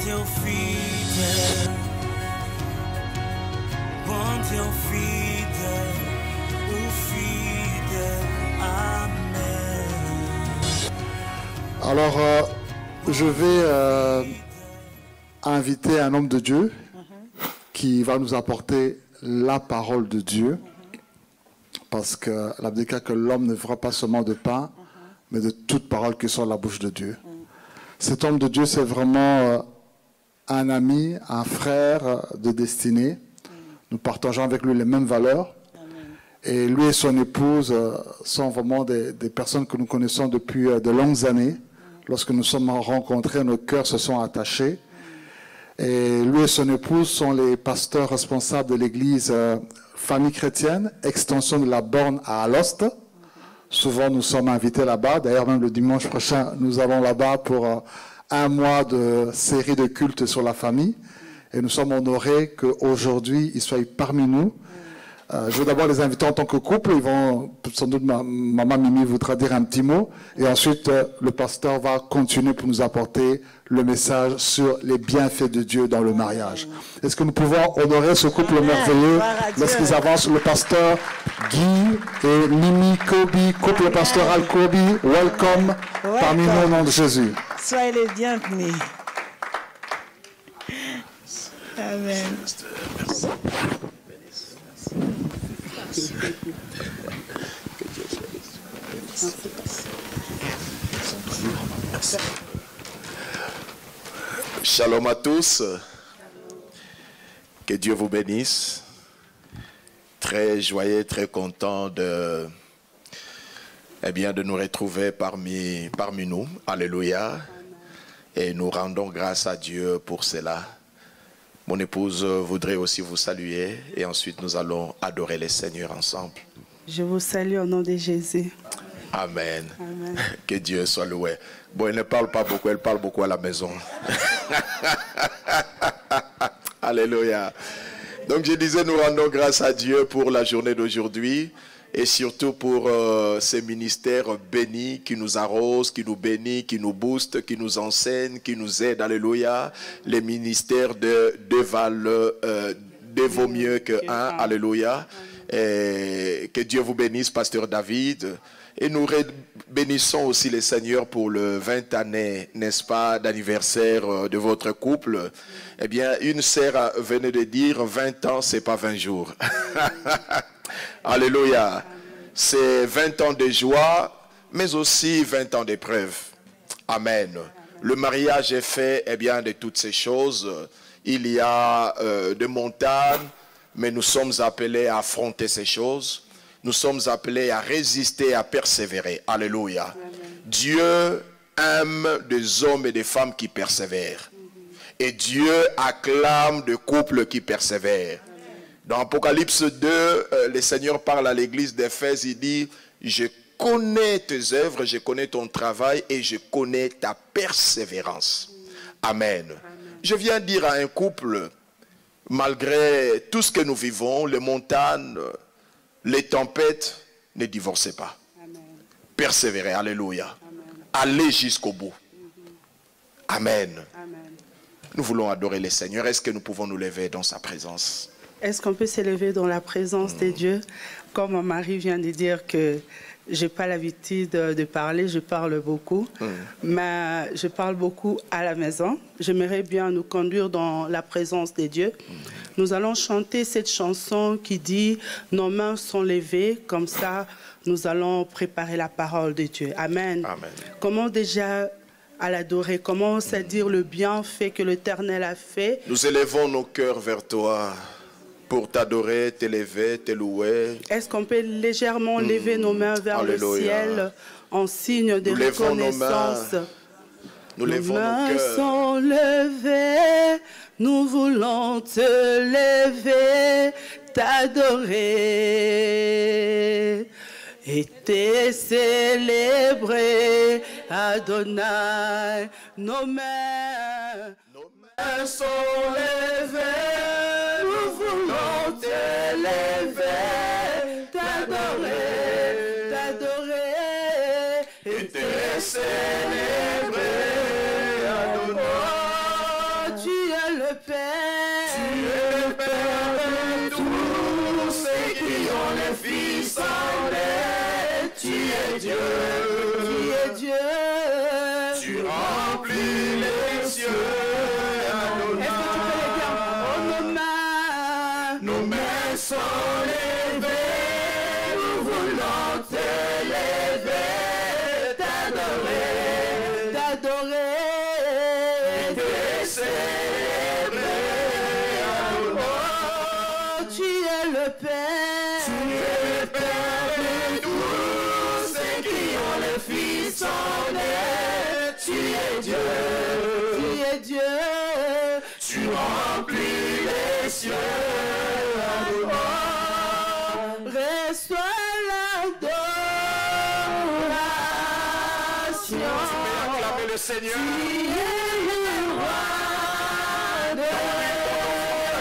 Dieu fidèle, bon Dieu fidèle, ou fidèle, Amen. Alors, je vais inviter un homme de Dieu qui va nous apporter la parole de Dieu, parce que la Bible dit que l'homme ne fera pas seulement de pain, mais de toute parole qui sort de la bouche de Dieu. Cet homme de Dieu, c'est vraiment un ami, un frère de destinée. Nous partageons avec lui les mêmes valeurs. Et lui et son épouse sont vraiment des personnes que nous connaissons depuis de longues années. Lorsque nous sommes rencontrés, nos cœurs se sont attachés. Et lui et son épouse sont les pasteurs responsables de l'église Famille Chrétienne, extension de la Borne à Alost. Souvent, nous sommes invités là-bas. D'ailleurs, même le dimanche prochain, nous allons là-bas pour un mois de série de cultes sur la famille. Et nous sommes honorés qu'aujourd'hui, ils soient parmi nous. Je vais d'abord les inviter en tant que couple. Ils vont, sans doute, maman Mimi voudra dire un petit mot. Et ensuite, le pasteur va continuer pour nous apporter le message sur les bienfaits de Dieu dans le mariage. Est-ce que nous pouvons honorer ce couple merveilleux lorsqu'ils avancent? Le pasteur Guy et Mimi Kobi, couple pastoral Kobi, welcome parmi nous au nom de Jésus. Soyez les bienvenus. Amen. Shalom à tous. Que Dieu vous bénisse. Très joyeux, très content de nous retrouver parmi nous. Alléluia. Et nous rendons grâce à Dieu pour cela. Mon épouse voudrait aussi vous saluer et ensuite nous allons adorer le Seigneur ensemble. Je vous salue au nom de Jésus. Amen. Amen. Que Dieu soit loué. Bon, elle ne parle pas beaucoup, elle parle beaucoup à la maison. Alléluia. Donc je disais, nous rendons grâce à Dieu pour la journée d'aujourd'hui et surtout pour ces ministères bénis qui nous arrosent, qui nous bénissent, qui nous boostent, qui nous enseignent, qui nous aident. Alléluia. Les ministères de vaut mieux que un. Alléluia. Et que Dieu vous bénisse, pasteur David. Et nous bénissons aussi le Seigneur pour le 20 années, n'est-ce pas, d'anniversaire de votre couple. Eh bien, une sœur venait de dire 20 ans, c'est pas 20 jours. Alléluia. C'est 20 ans de joie, mais aussi 20 ans d'épreuve. Amen. Le mariage est fait, eh bien, de toutes ces choses. Il y a des montagnes, mais nous sommes appelés à affronter ces choses. Nous sommes appelés à résister, à persévérer. Alléluia. Amen. Dieu aime des hommes et des femmes qui persévèrent. Et Dieu acclame des couples qui persévèrent. Amen. Dans Apocalypse 2, le Seigneur parle à l'église d'Éphèse, il dit, je connais tes œuvres, je connais ton travail et je connais ta persévérance. Amen. Amen. Je viens dire à un couple, malgré tout ce que nous vivons, les montagnes, les tempêtes, ne divorcez pas. Amen. Persévérez, alléluia. Amen. Allez jusqu'au bout. Amen. Amen. Nous voulons adorer le Seigneur. Est-ce que nous pouvons nous lever dans sa présence? Est-ce qu'on peut s'élever dans la présence de Dieu? Comme mon mari vient de dire que je n'ai pas l'habitude de parler, je parle beaucoup. Mais je parle beaucoup à la maison. J'aimerais bien nous conduire dans la présence de Dieu. Nous allons chanter cette chanson qui dit « Nos mains sont levées », comme ça nous allons préparer la parole de Dieu. Amen. Amen. Comment déjà à l'adorer, comment c'est dire le bienfait que l'Éternel a fait. Nous élevons nos cœurs vers toi pour t'adorer, t'élever, te louer. Est-ce qu'on peut légèrement lever nos mains vers Alléluia. Le ciel en signe de reconnaissance? Nous levons nos mains nos cœurs. Sont levées, nous voulons te lever, t'adorer et te célébrer, Adonai. Nos mains sont levées, nous voulons te lever, t'adorer, t'adorer et te célébrer, Adonai. es Dieu. Tu es Dieu. Tu remplis les cieux. Est-ce que tu peux le dire? Oh, Nos mains sont levées, nous voulons t'élever, t'adorer, t'adorer, te célébrer. oh, tu es le Père. Tu es le Père de tous ceux qui ont le Fils en eux. Tu es Dieu. Tu es Dieu. Tu remplis les cieux. Reçois l'adoration. Tu peux acclamer le Seigneur. Tu es le roi de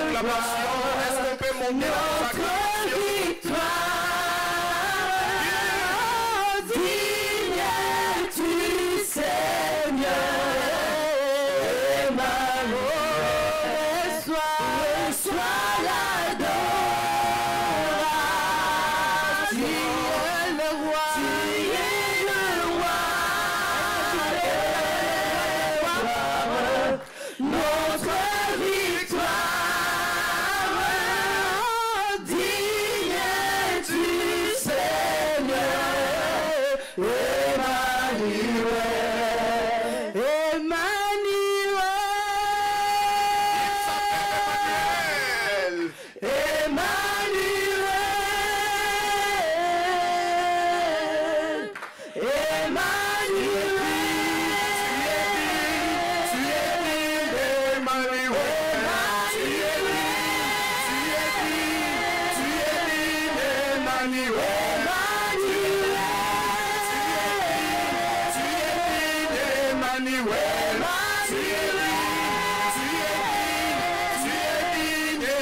Acclamation. Est-ce qu'on peut monter la notre acclamation? victoire. Digne es-tu, Seigneur. Reçois l'adoration. Tu es le roi. Tu es le roi. Notre victoire. Digne es-tu, Seigneur.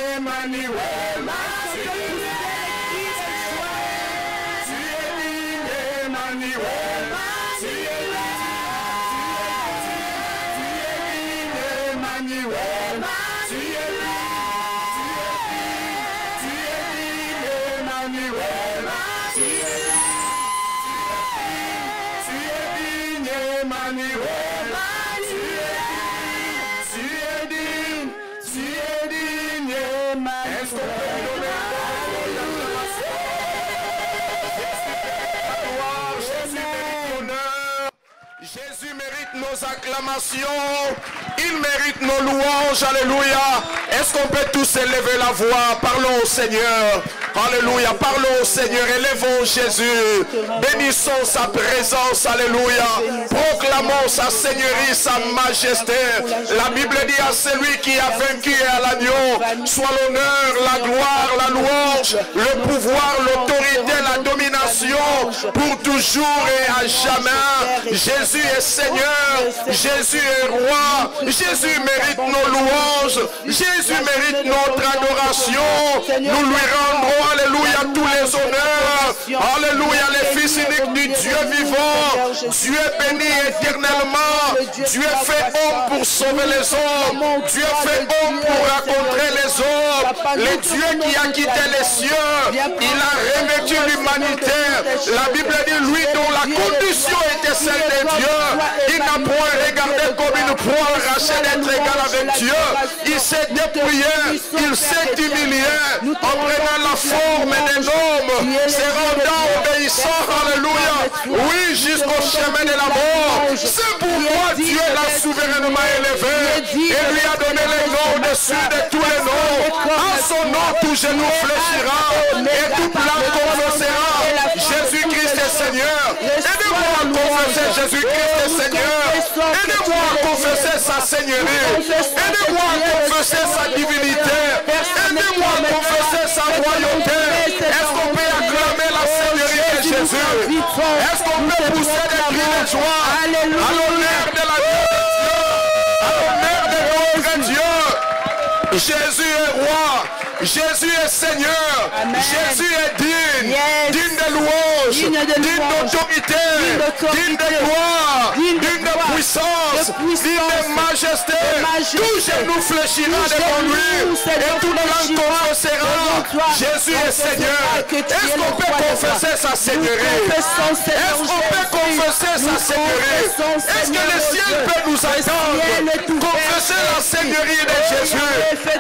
Emmanuel. Jésus mérite nos acclamations, il mérite nos louanges, alléluia. Est-ce qu'on peut tous élever la voix? Parlons au Seigneur, alléluia, parlons au Seigneur, élevons Jésus, bénissons sa présence, alléluia, proclamons sa seigneurie, sa majesté. La Bible dit à celui qui a vaincu et à l'agneau, soit l'honneur, la gloire, la louange, le pouvoir, l'autorité, la domination, pour toujours et à jamais. Jésus est Seigneur, Jésus est roi, Jésus mérite nos louanges, Jésus mérite notre adoration. Nous lui rendrons, alléluia, tous les honneurs, alléluia, les fils uniques du Dieu vivant. Dieu béni éternellement, Dieu fait homme pour sauver les hommes, Dieu fait homme pour rencontrer les hommes, le Dieu qui a quitté les cieux, il a revêtu l'humanité. La Bible dit, lui dont la condition était celle de Dieu, il n'a point regardé comme une proie arrachée d'être égal avec Dieu. Il s'est dépouillé, il s'est humilié en prenant la forme d'un homme, se rendant obéissant, alléluia, oui, jusqu'au chemin de la mort. C'est pourquoi Dieu l'a souverainement élevé et lui a donné le nom au-dessus de tous les noms. À son nom, tout genou fléchira et tout langue confessera Jésus-Christ est Seigneur. Aidez-moi à confesser Jésus-Christ est Seigneur. Aidez-moi à confesser sa seigneurie. Aidez-moi à confesser sa divinité. Aidez-moi à confesser sa royauté. Est-ce qu'on peut acclamer la seigneurie de Jésus? Est-ce qu'on peut pousser des cris de joie à l'honneur de la Dieu, à l'honneur de notre Dieu? Jésus est roi, Jésus est Seigneur, Amen. Jésus est digne, digne de louange, digne d'autorité, digne de gloire, digne de puissance, digne de majesté. Tout genou fléchira devant lui et toute langue confessera Jésus est Seigneur. Est-ce qu'on peut confesser sa seigneurie? Est-ce qu'on peut confesser sa seigneurie? Est-ce que le ciel peut nous attendre? Confesser la seigneurie de Jésus.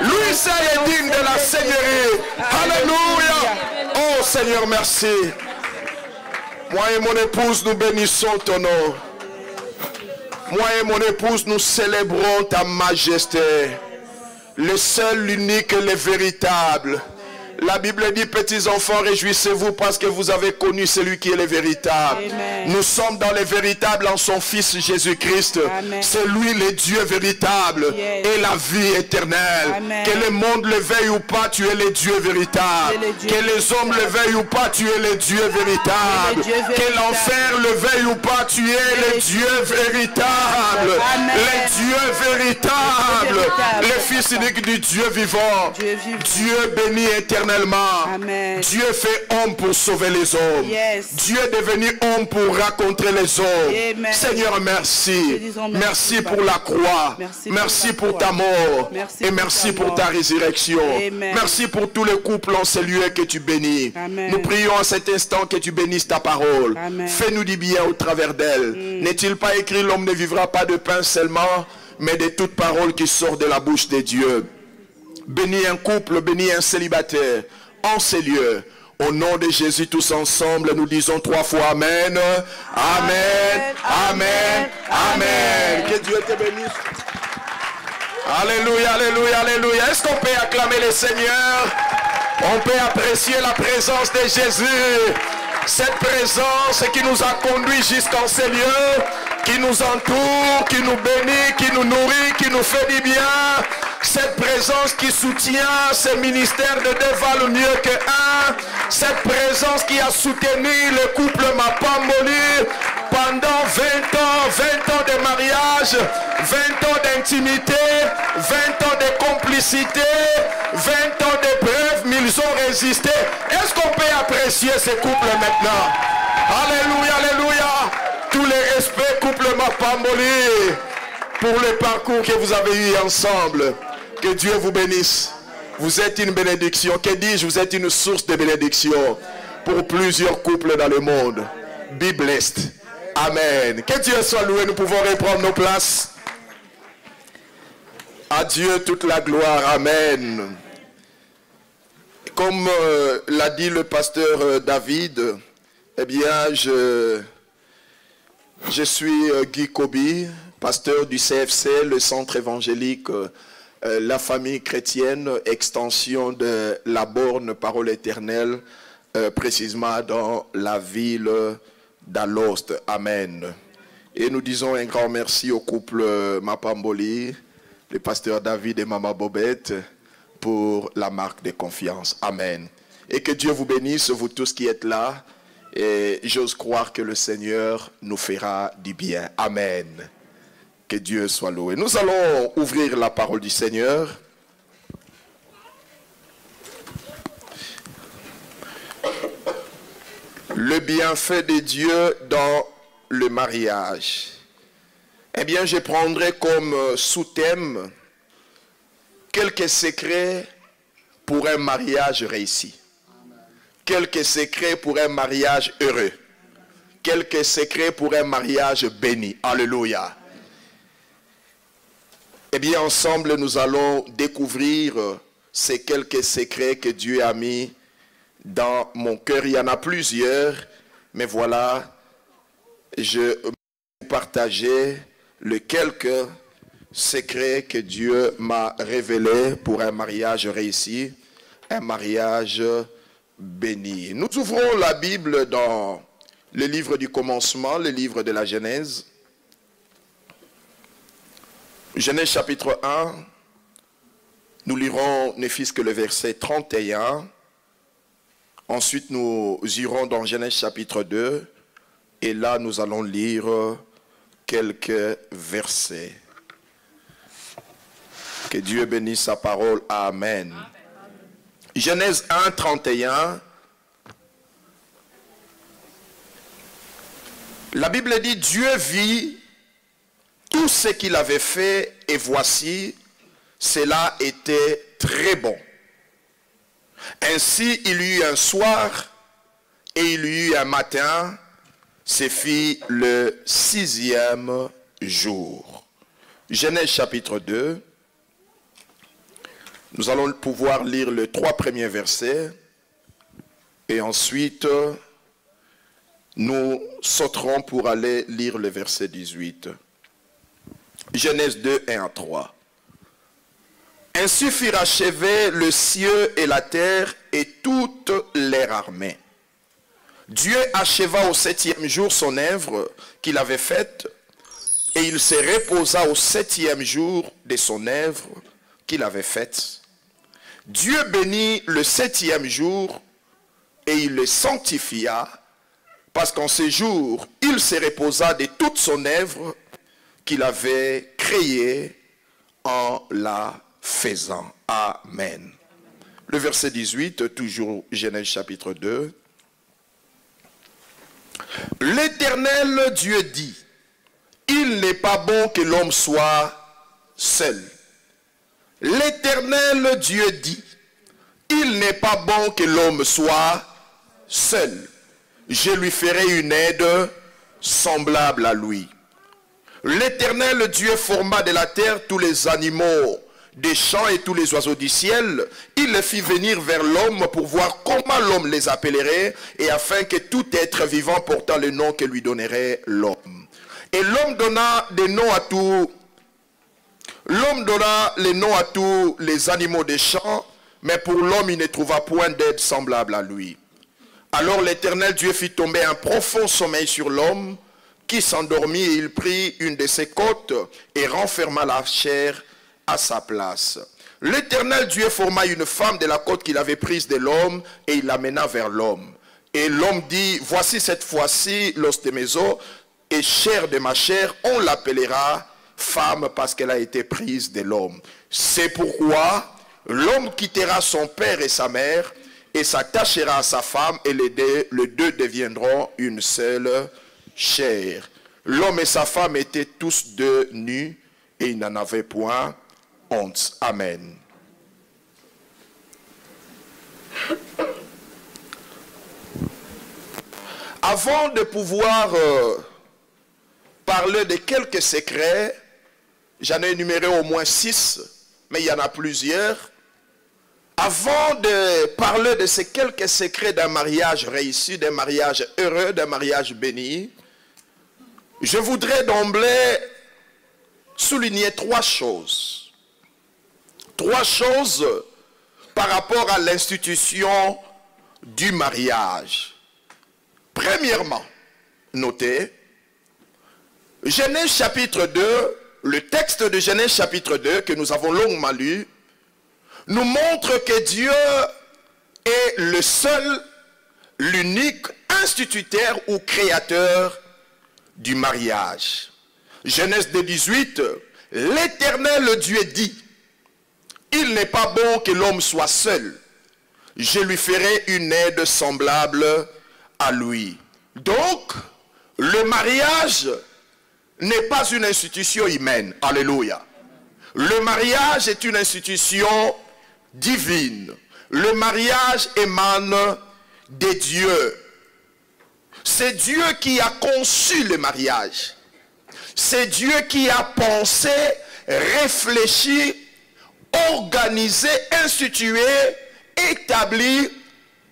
Lui seul est digne de la seigneurie. Alléluia. Oh Seigneur, merci. Moi et mon épouse, nous bénissons ton nom. Moi et mon épouse, nous célébrons ta majesté. Le seul, l'unique et le véritable. La Bible dit, petits enfants, réjouissez-vous parce que vous avez connu celui qui est le véritable. Amen. Nous sommes dans le véritable en son Fils Jésus-Christ. C'est lui le Dieu véritable et la vie éternelle. Amen. Que le monde le veuille ou pas, tu es le Dieu véritable. Que les hommes le veuillent ou pas, tu es le Dieu véritable. Que l'enfer le veuille ou pas, tu es le Dieu véritable. Amen. Le Dieu véritable. Le Fils unique du Dieu vivant. Dieu béni éternellement. Amen. Dieu fait homme pour sauver les hommes. Dieu est devenu homme pour rencontrer les hommes. Amen. Seigneur, merci. Merci pour la croix. Merci pour ta mort. Et merci pour ta résurrection. Amen. Merci pour tous les couples en ces lieux que tu bénis. Amen. Nous prions à cet instant que tu bénisses ta parole. Fais-nous du bien au travers d'elle. N'est-il pas écrit, l'homme ne vivra pas de pain seulement, mais de toute parole qui sort de la bouche de Dieu. Bénis un couple, bénis un célibataire en ces lieux. Au nom de Jésus, tous ensemble, nous disons 3 fois Amen. Amen. Amen. Amen. Que Dieu te bénisse. Alléluia, alléluia, alléluia. Est-ce qu'on peut acclamer le Seigneur? On peut apprécier la présence de Jésus. Cette présence qui nous a conduits jusqu'en ces lieux, qui nous entoure, qui nous bénit, qui nous nourrit, qui nous fait du bien. Cette présence qui soutient ce ministère de 2 valent mieux que 1. Cette présence qui a soutenu le couple Mapamboli pendant 20 ans de mariage, 20 ans d'intimité, 20 ans de complicité, 20 ans d'épreuves, mais ils ont résisté. Est-ce qu'on peut apprécier ces couples maintenant? Alléluia, alléluia. Tous les respects, couple Mapamboli, pour le parcours que vous avez eu ensemble. Que Dieu vous bénisse. Vous êtes une bénédiction. Que dis-je? Vous êtes une source de bénédiction pour plusieurs couples dans le monde. Be blessed. Amen. Que Dieu soit loué. Nous pouvons reprendre nos places. À Dieu toute la gloire. Amen. Comme l'a dit le pasteur David, eh bien, je suis Guy Kobi, pasteur du CFC, le centre évangélique La Famille Chrétienne, extension de la borne Parole Éternelle, précisément dans la ville d'Alost. Amen. Et nous disons un grand merci au couple Mapamboli, le pasteur David et Maman Bobette, pour la marque de confiance. Amen. Et que Dieu vous bénisse, vous tous qui êtes là. Et j'ose croire que le Seigneur nous fera du bien. Amen. Que Dieu soit loué. Nous allons ouvrir la parole du Seigneur. Le bienfait de Dieu dans le mariage. Eh bien, je prendrai comme sous-thème quelques secrets pour un mariage réussi. Quelques secrets pour un mariage heureux. Quelques secrets pour un mariage béni. Alléluia. Eh bien, ensemble, nous allons découvrir ces quelques secrets que Dieu a mis dans mon cœur. Il y en a plusieurs, mais voilà, je vais partager les quelques secrets que Dieu m'a révélés pour un mariage réussi, un mariage béni. Nous ouvrons la Bible dans le livre du commencement, le livre de la Genèse. Genèse chapitre 1, nous lirons ne fût-ce que le verset 31. Ensuite, nous irons dans Genèse chapitre 2. Et là, nous allons lire quelques versets. Que Dieu bénisse sa parole. Amen. Genèse 1, 31. La Bible dit, Dieu vit tout ce qu'il avait fait et voici, cela était très bon. Ainsi, il y eut un soir et il y eut un matin, ce fut le 6e jour. Genèse chapitre 2. Nous allons pouvoir lire les 3 premiers versets et ensuite nous sauterons pour aller lire le verset 18. Genèse 2, 1 à 3. Ainsi furent achevés le ciel et la terre et toute leur armée. Dieu acheva au 7e jour son œuvre qu'il avait faite et il se reposa au 7e jour de son œuvre qu'il avait faite. Dieu bénit le 7e jour et il le sanctifia parce qu'en ce jour, il se reposa de toute son œuvre qu'il avait créée en la faisant. Amen. Le verset 18, toujours Genèse chapitre 2. L'Éternel Dieu dit, il n'est pas bon que l'homme soit seul. L'Éternel Dieu dit, il n'est pas bon que l'homme soit seul. Je lui ferai une aide semblable à lui. L'Éternel Dieu forma de la terre tous les animaux des champs et tous les oiseaux du ciel. Il les fit venir vers l'homme pour voir comment l'homme les appellerait et afin que tout être vivant portant le nom que lui donnerait l'homme. Et l'homme donna des noms à tous. L'homme donna les noms à tous les animaux des champs, mais pour l'homme il ne trouva point d'aide semblable à lui. Alors l'Éternel Dieu fit tomber un profond sommeil sur l'homme, qui s'endormit et il prit une de ses côtes et renferma la chair à sa place. L'Éternel Dieu forma une femme de la côte qu'il avait prise de l'homme et il l'amena vers l'homme. Et l'homme dit, voici cette fois-ci l'os de mes os et chair de ma chair, on l'appellera femme parce qu'elle a été prise de l'homme. C'est pourquoi l'homme quittera son père et sa mère et s'attachera à sa femme et les deux deviendront une seule chair. L'homme et sa femme étaient tous deux nus et ils n'en avaient point honte. Amen. Avant de pouvoir parler de quelques secrets, j'en ai énuméré au moins 6, mais il y en a plusieurs. Avant de parler de ces quelques secrets d'un mariage réussi, d'un mariage heureux, d'un mariage béni, je voudrais d'emblée souligner 3 choses. 3 choses par rapport à l'institution du mariage. Premièrement, notez, Genèse chapitre 2, le texte de Genèse chapitre 2 que nous avons longuement lu, nous montre que Dieu est le seul, l'unique instituteur ou créateur du mariage. Genèse 2, 18, l'Éternel Dieu dit, il n'est pas bon que l'homme soit seul, je lui ferai une aide semblable à lui. Donc, le mariage n'est pas une institution humaine. Alléluia. Le mariage est une institution divine. Le mariage émane de Dieu. C'est Dieu qui a conçu le mariage. C'est Dieu qui a pensé, réfléchi, organisé, institué, établi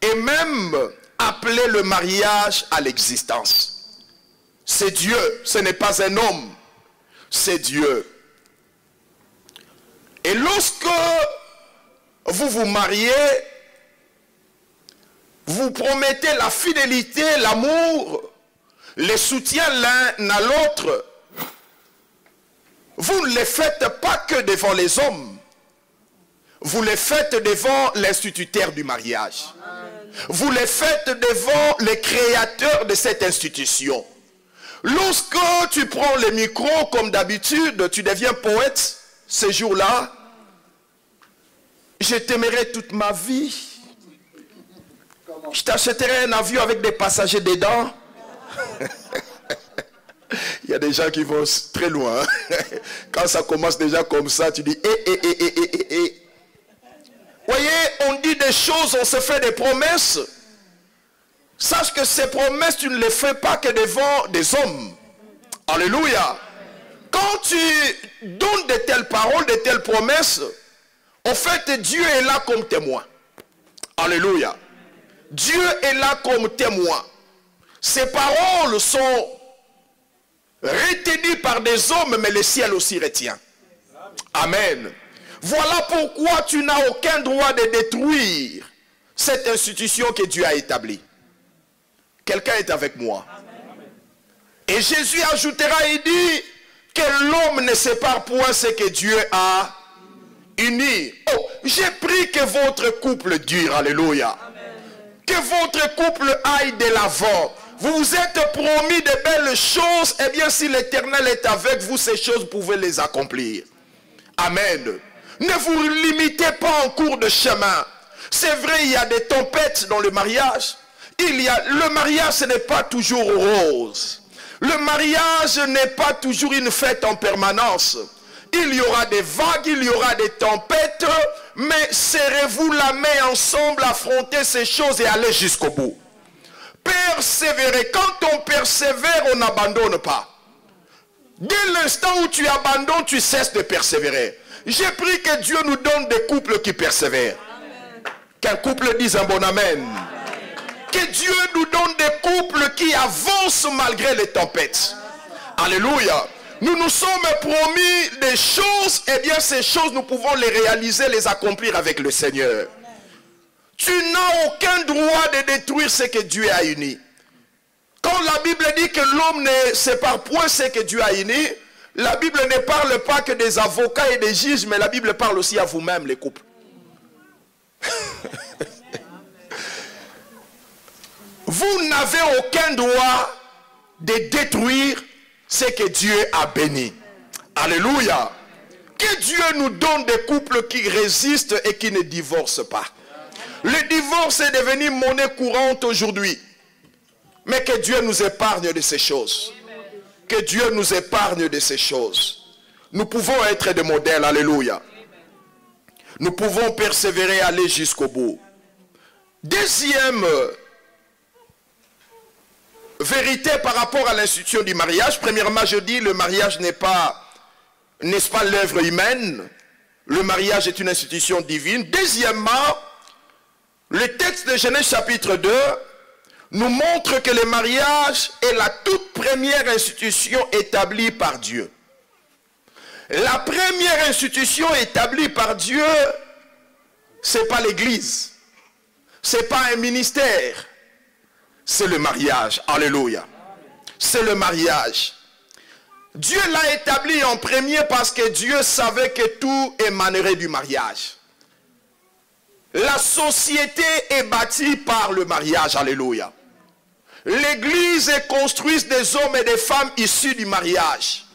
et même appelé le mariage à l'existence. C'est Dieu, ce n'est pas un homme, c'est Dieu. Et lorsque vous vous mariez, vous promettez la fidélité, l'amour, le soutien l'un à l'autre. Vous ne le faites pas que devant les hommes. Vous le faites devant l'instituteur du mariage. Vous le faites devant le créateur de cette institution. Lorsque tu prends le micro comme d'habitude, tu deviens poète, ce jour-là, je t'aimerai toute ma vie. Je t'achèterai un avion avec des passagers dedans. Il y a des gens qui vont très loin. Quand ça commence déjà comme ça, tu dis Voyez, on dit des choses, on se fait des promesses. Sache que ces promesses, tu ne les fais pas que devant des hommes. Alléluia. Quand tu donnes de telles paroles, de telles promesses, en fait, Dieu est là comme témoin. Alléluia. Dieu est là comme témoin. Ces paroles sont retenues par des hommes, mais le ciel aussi retient. Amen. Voilà pourquoi tu n'as aucun droit de détruire cette institution que Dieu a établie. Quelqu'un est avec moi. Et Jésus ajoutera, il dit que l'homme ne sépare point ce que Dieu a uni. Oh, j'ai pris que votre couple dure. Alléluia. Que votre couple aille de l'avant. Vous vous êtes promis de belles choses. Eh bien, si l'Éternel est avec vous, ces choses, vous pouvez les accomplir. Amen. Ne vous limitez pas en cours de chemin. C'est vrai, il y a des tempêtes dans le mariage. Le mariage, ce n'est pas toujours rose. Le mariage n'est pas toujours une fête en permanence. Il y aura des vagues, il y aura des tempêtes, mais serrez-vous la main ensemble, affrontez ces choses et allez jusqu'au bout. Persévérez. Quand on persévère, on n'abandonne pas. Dès l'instant où tu abandonnes, tu cesses de persévérer. J'ai pris que Dieu nous donne des couples qui persévèrent. Qu'un couple dise un bon amen. Que Dieu nous donne des couples qui avancent malgré les tempêtes. Alléluia. Nous nous sommes promis des choses, et bien ces choses nous pouvons les réaliser, les accomplir avec le Seigneur. Tu n'as aucun droit de détruire ce que Dieu a uni. Quand la Bible dit que l'homme ne sépare point ce que Dieu a uni, la Bible ne parle pas que des avocats et des juges, mais la Bible parle aussi à vous-même, les couples. Vous n'avez aucun droit de détruire ce que Dieu a béni. Alléluia. Que Dieu nous donne des couples qui résistent et qui ne divorcent pas. Le divorce est devenu monnaie courante aujourd'hui. Mais que Dieu nous épargne de ces choses. Que Dieu nous épargne de ces choses. Nous pouvons être des modèles. Alléluia. Nous pouvons persévérer, aller jusqu'au bout. Deuxième vérité par rapport à l'institution du mariage. Premièrement, je dis, le mariage n'est pas, n'est-ce pas, l'œuvre humaine. Le mariage est une institution divine. Deuxièmement, le texte de Genèse chapitre 2 nous montre que le mariage est la toute première institution établie par Dieu. La première institution établie par Dieu, ce n'est pas l'église, ce n'est pas un ministère, c'est le mariage. Alléluia. C'est le mariage. Dieu l'a établi en premier parce que Dieu savait que tout émanerait du mariage. La société est bâtie par le mariage. Alléluia. L'église est construite des hommes et des femmes issus du mariage.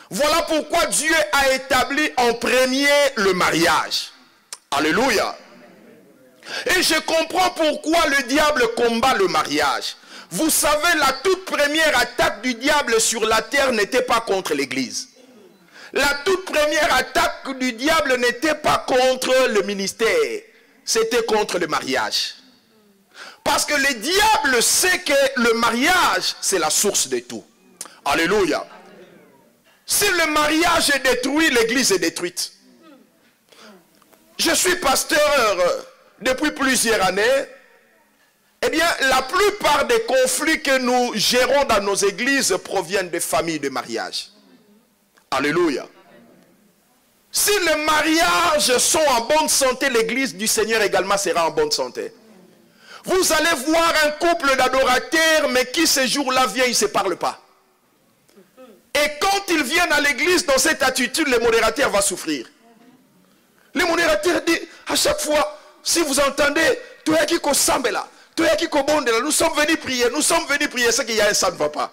Voilà pourquoi Dieu a établi en premier le mariage. Alléluia. Et je comprends pourquoi le diable combat le mariage. Vous savez, la toute première attaque du diable sur la terre n'était pas contre l'église. La toute première attaque du diable n'était pas contre le ministère. C'était contre le mariage. Parce que le diable sait que le mariage, c'est la source de tout. Alléluia. Si le mariage est détruit, l'église est détruite. Je suis pasteur depuis plusieurs années. Eh bien, la plupart des conflits que nous gérons dans nos églises proviennent des familles de mariage. Alléluia. Si les mariages sont en bonne santé, l'église du Seigneur également sera en bonne santé. Vous allez voir un couple d'adorateurs, mais qui ce jour-là vient, ils ne se parlent pas. Et quand ils viennent à l'église dans cette attitude, le modérateur va souffrir. Le modérateur dit à chaque fois, si vous entendez, nous sommes venus prier, c'est qu'il y a un ça ne va pas.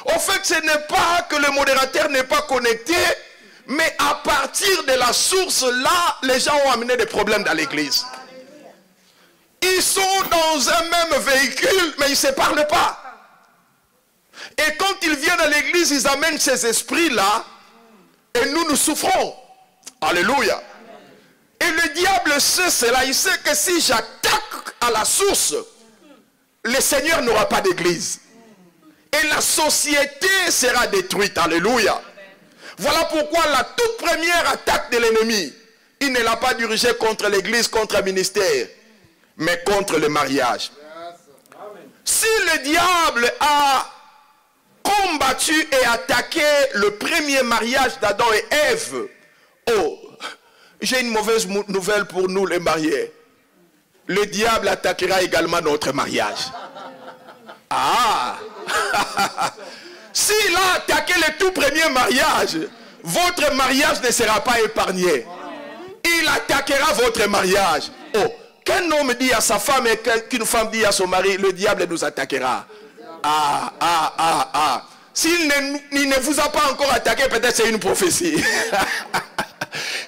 En fait, ce n'est pas que le modérateur n'est pas connecté, mais à partir de la source là, les gens ont amené des problèmes dans l'église. Ils sont dans un même véhicule, mais ils ne se parlent pas. Et quand ils viennent à l'église, ils amènent ces esprits-là. Et nous souffrons. Alléluia. Et le diable sait cela. Il sait que si j'attaque à la source, le Seigneur n'aura pas d'église. Et la société sera détruite. Alléluia. Voilà pourquoi la toute première attaque de l'ennemi, il ne l'a pas dirigée contre l'église, contre le ministère, mais contre le mariage. Si le diable a combattu et attaqué le premier mariage d'Adam et Ève, oh, j'ai une mauvaise nouvelle pour nous les mariés. Le diable attaquera également notre mariage. Ah! S'il a attaqué le tout premier mariage, votre mariage ne sera pas épargné. Il attaquera votre mariage. Oh, qu'un homme dit à sa femme et qu'une femme dit à son mari, le diable nous attaquera. S'il ne vous a pas encore attaqué, peut-être c'est une prophétie.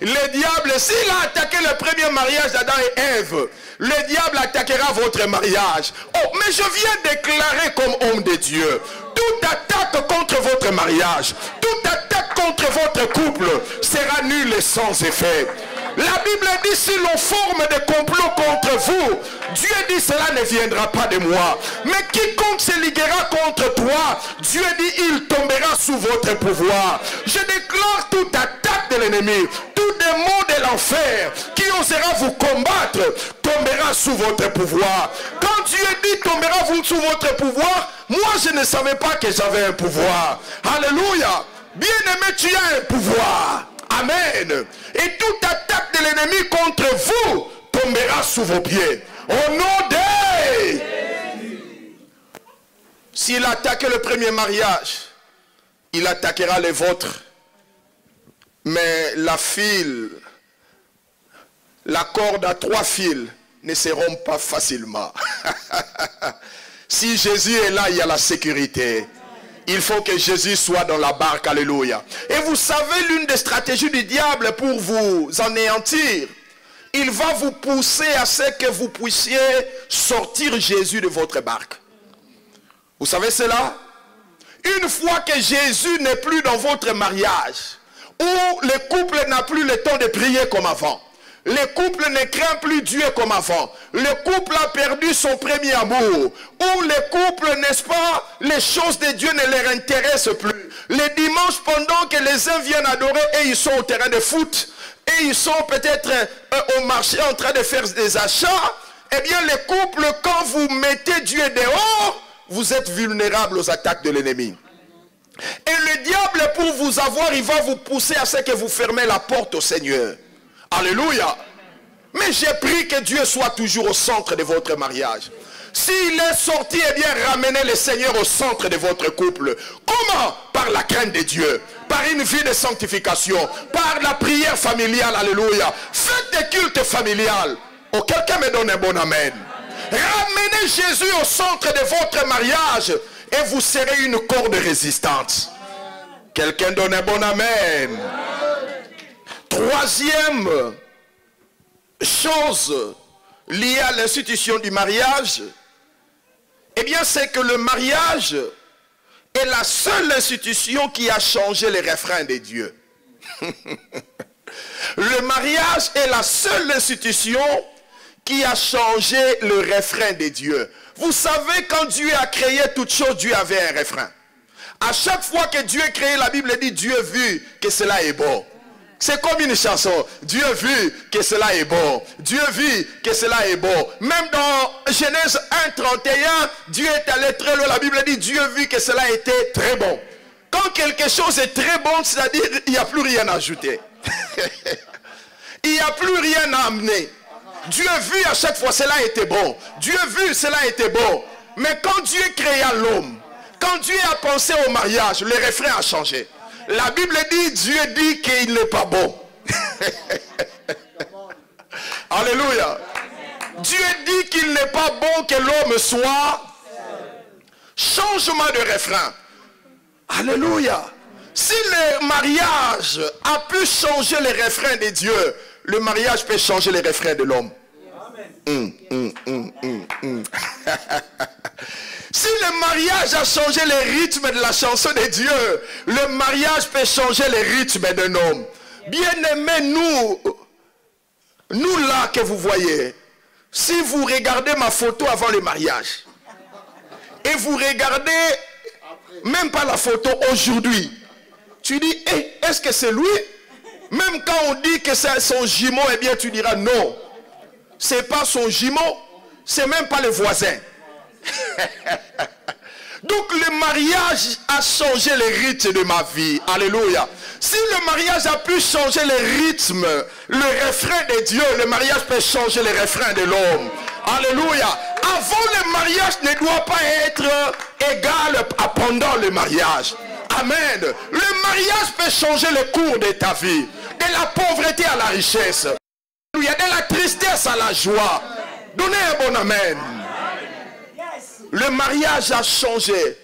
Le diable, s'il a attaqué le premier mariage d'Adam et Ève, le diable attaquera votre mariage. Oh, mais je viens déclarer comme homme de Dieu, toute attaque contre votre mariage, toute attaque contre votre couple sera nulle et sans effet. La Bible dit, si l'on forme des complots contre vous, Dieu dit, cela ne viendra pas de moi. Mais quiconque se liguera contre toi, Dieu dit, il tombera sous votre pouvoir. Je déclare toute attaque de l'ennemi, tout démon de l'enfer qui osera vous combattre, tombera sous votre pouvoir. Quand Dieu dit, tombera sous votre pouvoir, moi je ne savais pas que j'avais un pouvoir. Alléluia. Bien-aimé, tu as un pouvoir. Amen. Et toute attaque de l'ennemi contre vous tombera sous vos pieds. Au nom de... S'il attaque le premier mariage, il attaquera les vôtres. Mais la corde à 3 fils ne se rompt pas facilement. Si Jésus est là, il y a la sécurité. Il faut que Jésus soit dans la barque, alléluia. Et vous savez, l'une des stratégies du diable pour vous anéantir, il va vous pousser à ce que vous puissiez sortir Jésus de votre barque. Vous savez cela? Une fois que Jésus n'est plus dans votre mariage, où le couple n'a plus le temps de prier comme avant, le couple ne craint plus Dieu comme avant, le couple a perdu son premier amour, où le couple, n'est-ce pas, les choses de Dieu ne leur intéressent plus. Les dimanches, pendant que les uns viennent adorer et ils sont au terrain de foot, et ils sont peut-être au marché en train de faire des achats, eh bien les couples, quand vous mettez Dieu dehors, vous êtes vulnérables aux attaques de l'ennemi. Et le diable, pour vous avoir, il va vous pousser à ce que vous fermez la porte au Seigneur. Alléluia. Mais j'ai pris que Dieu soit toujours au centre de votre mariage. S'il est sorti, eh bien ramenez le Seigneur au centre de votre couple. Comment? Par la crainte de Dieu, par une vie de sanctification, par la prière familiale. Alléluia. Faites des cultes familiales. Oh, quelqu'un me donne un bon amen. Ramenez Jésus au centre de votre mariage et vous serez une corde résistante. Quelqu'un donne un bon amen. Troisième chose liée à l'institution du mariage, eh bien c'est que le mariage est la seule institution qui a changé les refrains de Dieu. Le mariage est la seule institution qui a changé le refrain de Dieu. Vous savez, quand Dieu a créé toutes choses, Dieu avait un refrain. À chaque fois que Dieu a créé, la Bible dit, Dieu vu que cela est bon. C'est comme une chanson. Dieu vu que cela est bon. Dieu vu que cela est bon. Même dans Genèse 1:31, Dieu est allé très loin. La Bible dit, Dieu vu que cela était très bon. Quand quelque chose est très bon, c'est-à-dire il n'y a plus rien à ajouter. Il n'y a plus rien à amener. Dieu vu à chaque fois, cela était bon. Dieu vu, cela était bon. Mais quand Dieu créa l'homme, quand Dieu a pensé au mariage, le refrain a changé. La Bible dit, Dieu dit qu'il n'est pas bon. Alléluia. Dieu dit qu'il n'est pas bon que l'homme soit. Changement de refrain. Alléluia. Si le mariage a pu changer les refrains de Dieu, le mariage peut changer les refrains de l'homme. Si le mariage mariage a changé les rythmes de la chanson de Dieu, le mariage peut changer les rythmes d'un homme. Bien-aimés, nous là que vous voyez, si vous regardez ma photo avant le mariage, et vous regardez même pas la photo aujourd'hui, tu dis, hey, est-ce que c'est lui? Même quand on dit que c'est son jumeau, eh bien tu diras non. C'est pas son jumeau, c'est même pas le voisin. Donc le mariage a changé les rythmes de ma vie. Alléluia. Si le mariage a pu changer les rythmes, le refrain de Dieu, le mariage peut changer les refrains de l'homme. Alléluia. Avant le mariage ne doit pas être égal à pendant le mariage. Amen. Le mariage peut changer le cours de ta vie. De la pauvreté à la richesse. Il y a de la tristesse à la joie. Donnez un bon amen. Le mariage a changé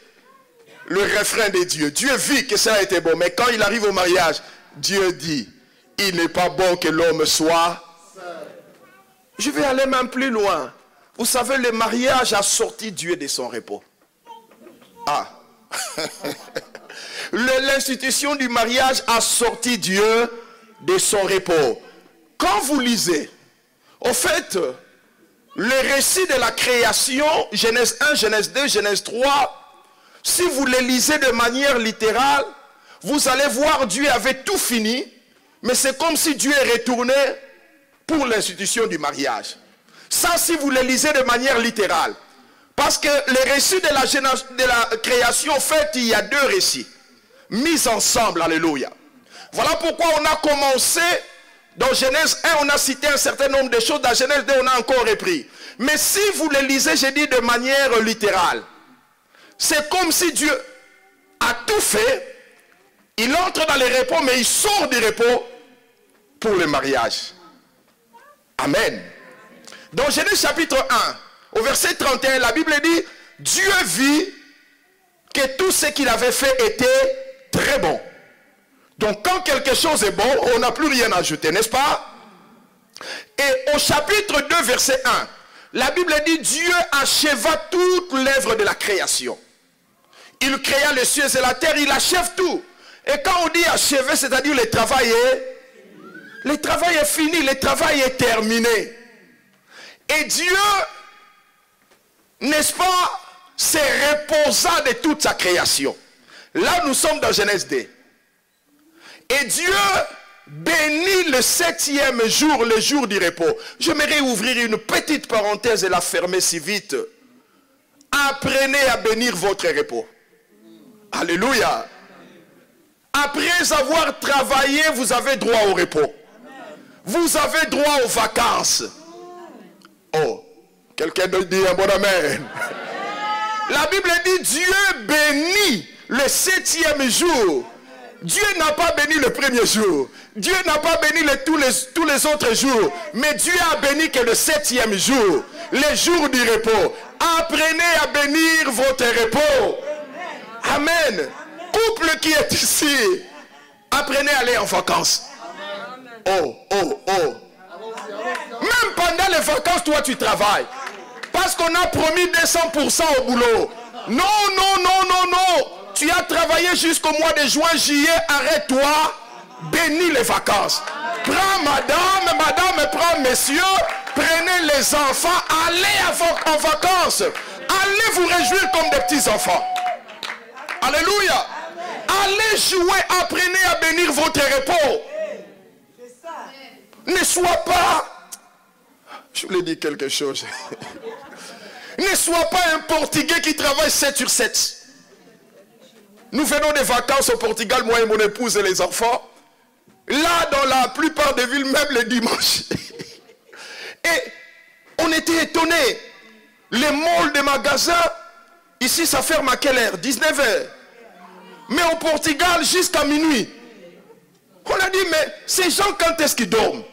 le refrain de Dieu. Dieu vit que ça a été bon. Mais quand il arrive au mariage, Dieu dit, il n'est pas bon que l'homme soit. Je vais aller même plus loin. Vous savez, le mariage a sorti Dieu de son repos. Ah. L'institution du mariage a sorti Dieu de son repos. Quand vous lisez, au fait, le récit de la création, Genèse 1, Genèse 2, Genèse 3, si vous les lisez de manière littérale, vous allez voir Dieu avait tout fini, mais c'est comme si Dieu est retourné pour l'institution du mariage. Ça, si vous les lisez de manière littérale, parce que le récit de la création, en fait, il y a deux récits, mis ensemble, alléluia. Voilà pourquoi on a commencé. Dans Genèse 1, on a cité un certain nombre de choses. Dans Genèse 2, on a encore repris. Mais si vous le lisez, j'ai dit de manière littérale, c'est comme si Dieu a tout fait. Il entre dans le repos, mais il sort du repos pour le mariage. Amen. Dans Genèse chapitre 1, au verset 31, la Bible dit, Dieu vit que tout ce qu'il avait fait était très bon. Donc quand quelque chose est bon, on n'a plus rien à ajouter, n'est-ce pas? Et au chapitre 2, verset 1, la Bible dit, Dieu acheva toute l'œuvre de la création. Il créa les cieux et la terre, il achève tout. Et quand on dit achever, c'est-à-dire le travail est fini, le travail est terminé. Et Dieu, n'est-ce pas, se reposa de toute sa création. Là, nous sommes dans Genèse 2. Et Dieu bénit le 7e jour, le jour du repos. J'aimerais ouvrir une petite parenthèse et la fermer si vite. Apprenez à bénir votre repos. Alléluia. Après avoir travaillé, vous avez droit au repos. Vous avez droit aux vacances. Oh, quelqu'un doit dire un bon amen. La Bible dit, Dieu bénit le 7e jour. Dieu n'a pas béni le premier jour. Dieu n'a pas béni tous les autres jours. Mais Dieu a béni que le 7e jour. Le jour du repos. Apprenez à bénir votre repos. Amen. Couple qui est ici, apprenez à aller en vacances. Oh, oh, oh. Même pendant les vacances, toi tu travailles. Parce qu'on a promis 200% au boulot. Non, non, non, non, non. Tu as travaillé jusqu'au mois de juin, juillet, arrête-toi, bénis les vacances. Prends madame, prends messieurs, prenez les enfants, allez en vacances. Allez vous réjouir comme des petits enfants. Alléluia. Allez jouer, apprenez à bénir votre repos. Ne sois pas, je voulais dire quelque chose. Ne sois pas un Portugais qui travaille 7 sur 7. Nous venons des vacances au Portugal, moi et mon épouse et les enfants. Là, dans la plupart des villes, même le dimanche. Et on était étonnés. Les malls des magasins, ici ça ferme à quelle heure? 19 h. Mais au Portugal, jusqu'à minuit. On a dit, mais ces gens, quand est-ce qu'ils dorment?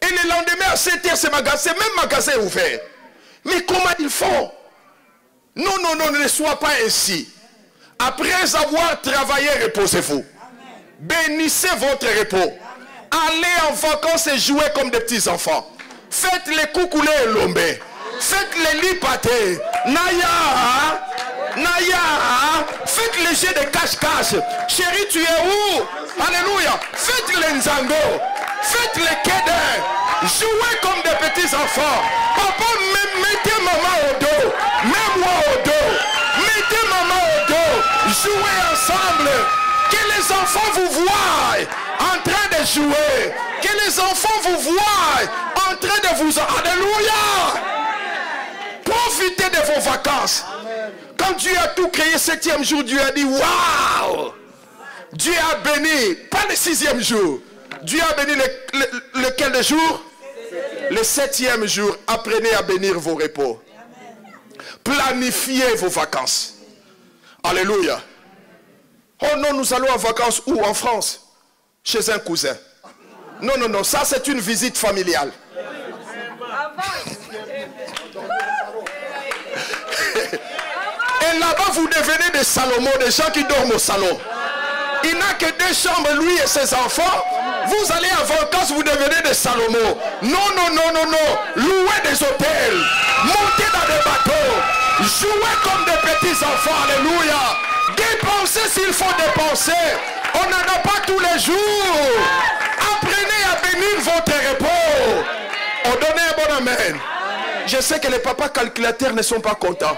Et le lendemain, à 7 h, ces mêmes magasins ouverts. Mais comment ils font? Non, non, non, ne sois pas ainsi. Après avoir travaillé, reposez-vous. Bénissez votre repos. Allez en vacances et jouez comme des petits enfants. Faites les coucoulés et lombés. Faites les lipatés. Naya, Naya, faites le jeu de cache-cache. Chérie, tu es où? Alléluia. Faites les nzango. Faites les kédins. Jouez comme des petits enfants. Papa, mettez maman au dos. Mets-moi au dos. Mettez maman au dos. Jouez ensemble. Que les enfants vous voient en train de jouer. Que les enfants vous voient en train de vous... Alléluia. Profitez de vos vacances. Quand Dieu a tout créé, 7e jour, Dieu a dit, waouh! Dieu a béni, pas le 6e jour. Dieu a béni lequel de jour? Le 7e jour. Apprenez à bénir vos repos. Planifiez vos vacances. Alléluia. Oh non, nous allons en vacances où? En France? Chez un cousin. Non, non, non, ça c'est une visite familiale. Et là-bas, vous devenez des Salomon, des gens qui dorment au salon. Il n'a que 2 chambres, lui et ses enfants. Vous allez en vacances, vous devenez des Salomon. Non, non, non, non, non. Louez des hôtels. Montez dans des bateaux. Jouez comme des petits enfants. Alléluia. Dépensez s'il faut dépenser. On n'en a pas tous les jours. Apprenez à bénir votre repos. On donne un bon amen. Je sais que les papas calculateurs ne sont pas contents.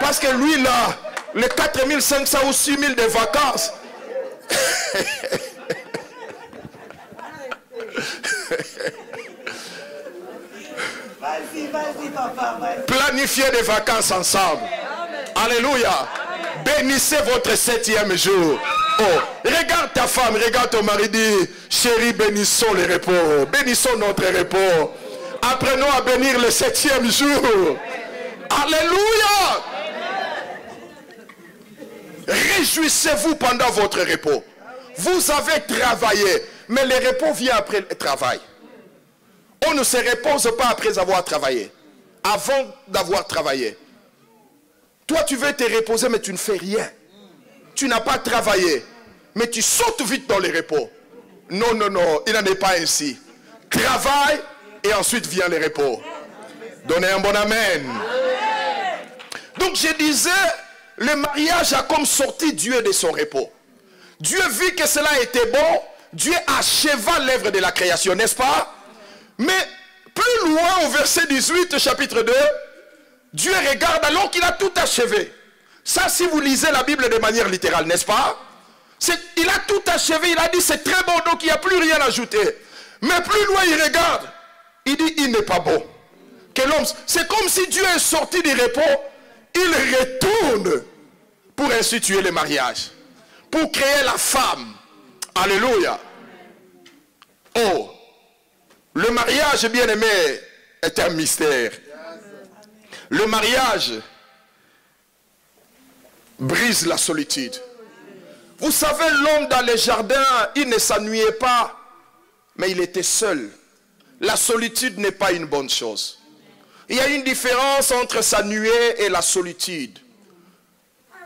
Parce que lui là, les 4500 ou 6000 de vacances. Planifiez des vacances ensemble. Alléluia. Bénissez votre 7e jour. Oh, regarde ta femme, regarde ton mari, dit, chérie, bénissons le repos. Bénissons notre repos. Apprenons à bénir le 7e jour. Alléluia. Réjouissez-vous pendant votre repos. Vous avez travaillé, mais le repos vient après le travail. On ne se repose pas après avoir travaillé. Avant d'avoir travaillé. Toi, tu veux te reposer, mais tu ne fais rien. Tu n'as pas travaillé, mais tu sautes vite dans le repos. Non, non, non, il n'en est pas ainsi. Travaille et ensuite vient le repos. Donnez un bon amen. Donc je disais, le mariage a comme sorti Dieu de son repos. Dieu vit que cela était bon. Dieu acheva l'œuvre de la création, n'est-ce pas? Mais plus loin au verset 18, chapitre 2, Dieu regarde alors qu'il a tout achevé. Ça, si vous lisez la Bible de manière littérale, n'est-ce pas? Il a tout achevé, il a dit c'est très bon, donc il n'y a plus rien à ajouter. Mais plus loin il regarde, il dit il n'est pas bon. Que l'homme, c'est comme si Dieu est sorti du repos, il retourne pour instituer le mariage, pour créer la femme. Alléluia. Oh, le mariage, bien aimé, est un mystère. Le mariage brise la solitude. Vous savez, l'homme dans les jardins, il ne s'ennuyait pas, mais il était seul. La solitude n'est pas une bonne chose. Il y a une différence entre s'ennuyer et la solitude.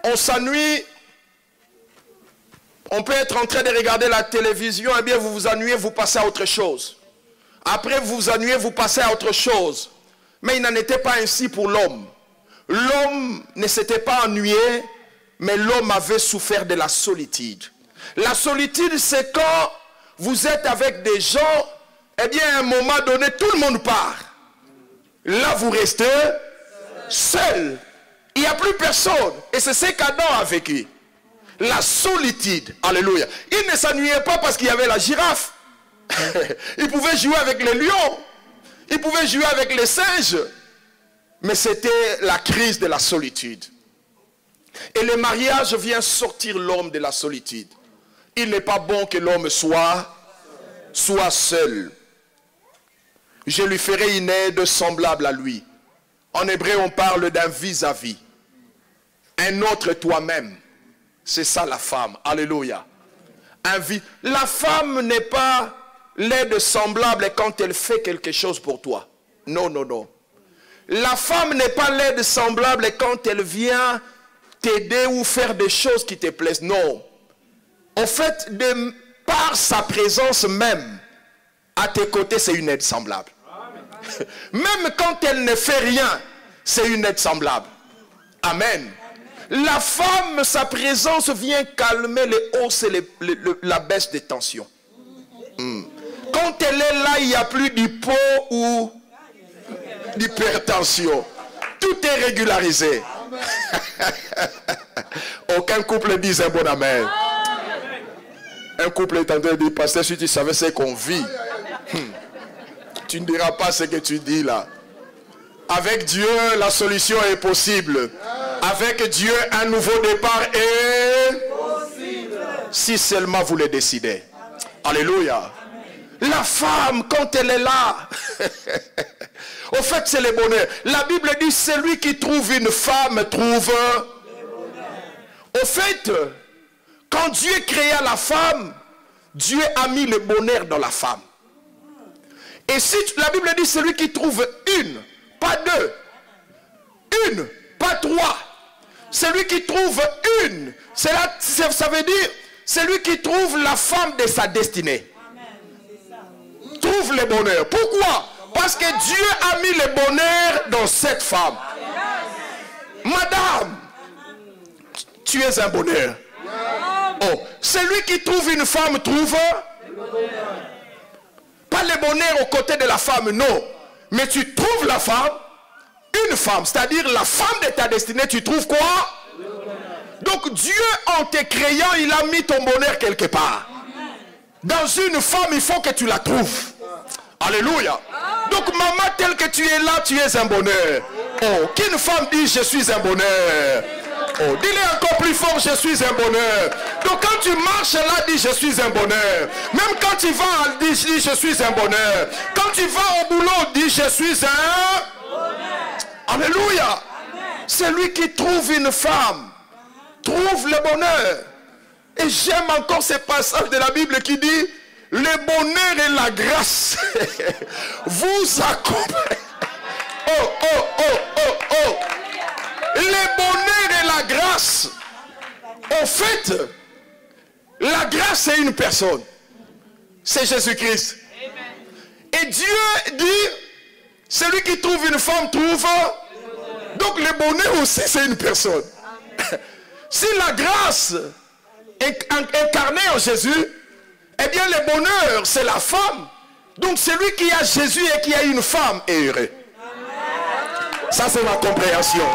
On s'ennuie, on peut être en train de regarder la télévision, et bien vous vous ennuyez, vous passez à autre chose. Après vous vous ennuyez, vous passez à autre chose. Mais il n'en était pas ainsi pour l'homme. L'homme ne s'était pas ennuyé, mais l'homme avait souffert de la solitude. La solitude, c'est quand vous êtes avec des gens, eh bien à un moment donné, tout le monde part. Là, vous restez seul. Il n'y a plus personne. Et c'est ce qu'Adam a vécu. La solitude. Alléluia. Il ne s'ennuyait pas parce qu'il y avait la girafe. Il pouvait jouer avec les lions. Il pouvait jouer avec les singes. Mais c'était la crise de la solitude. Et le mariage vient sortir l'homme de la solitude. Il n'est pas bon que l'homme soit seul. Je lui ferai une aide semblable à lui. En hébreu, on parle d'un vis-à-vis. Un autre toi-même. C'est ça la femme. Alléluia. La femme n'est pas l'aide semblable quand elle fait quelque chose pour toi. Non, non, non. La femme n'est pas l'aide semblable quand elle vient t'aider ou faire des choses qui te plaisent. Non. En fait, par sa présence même, à tes côtés, c'est une aide semblable. Même quand elle ne fait rien, c'est une aide semblable. Amen. La femme, sa présence vient calmer les hausses et la baisse des tensions. Quand elle est là, il n'y a plus d'hypo ou d'hypertension. Tout est régularisé. Aucun couple dise un bon amen. Un couple est en train de dire, pasteur, si tu savais ce qu'on vit, tu ne diras pas ce que tu dis là. Avec Dieu, la solution est possible. Avec Dieu, un nouveau départ est possible. Si seulement vous le décidez. Alléluia. La femme, quand elle est là, au fait, c'est le bonheur. La Bible dit, celui qui trouve une femme trouve. Au fait, quand Dieu créa la femme, Dieu a mis le bonheur dans la femme. Et si la Bible dit, celui qui trouve une, pas deux, une, pas trois, celui qui trouve une, ça veut dire, celui qui trouve la femme de sa destinée. Trouve le bonheur. Pourquoi? Parce que Dieu a mis le bonheur dans cette femme. Madame, tu es un bonheur. Oh, celui qui trouve une femme trouve pas le bonheur aux côtés de la femme, non. Mais tu trouves la femme, une femme, c'est-à-dire la femme de ta destinée, tu trouves quoi? Donc Dieu, en te créant, il a mis ton bonheur quelque part. Dans une femme, il faut que tu la trouves. Alléluia. Donc maman, telle que tu es là, tu es un bonheur. Oh, qu'une femme dit, je suis un bonheur. Oh, dis-le encore plus fort, je suis un bonheur. Donc quand tu marches là, dis, je suis un bonheur. Même quand tu vas, dis, je suis un bonheur. Quand tu vas au boulot, dis, je suis un bonheur. Alléluia. Celui qui trouve une femme, trouve le bonheur. Et j'aime encore ce passage de la Bible qui dit, le bonheur et la grâce vous accompagnent. Oh, oh, oh, oh, oh. Le bonheur et la grâce. En fait, la grâce c'est une personne. C'est Jésus-Christ. Et Dieu dit, celui qui trouve une femme trouve. Donc le bonheur aussi c'est une personne. Si la grâce est incarnée en Jésus, eh bien le bonheur c'est la femme. Donc celui qui a Jésus et qui a une femme est heureux. Ça c'est ma compréhension.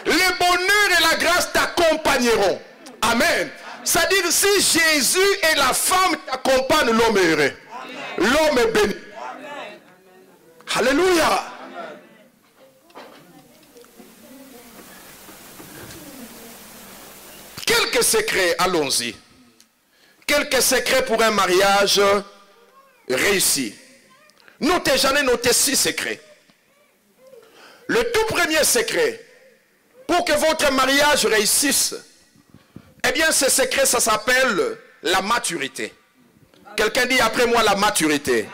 Le bonheur et la grâce t'accompagneront. Amen. C'est-à-dire si Jésus et la femme t'accompagnent, l'homme est heureux. L'homme est béni. Alléluia. Quelques secrets, allons-y. Quelques secrets pour un mariage réussi. Notez, j'en ai noté 6 secrets. Le tout premier secret, pour que votre mariage réussisse, eh bien ce secret, ça s'appelle la maturité. Quelqu'un dit après moi la maturité.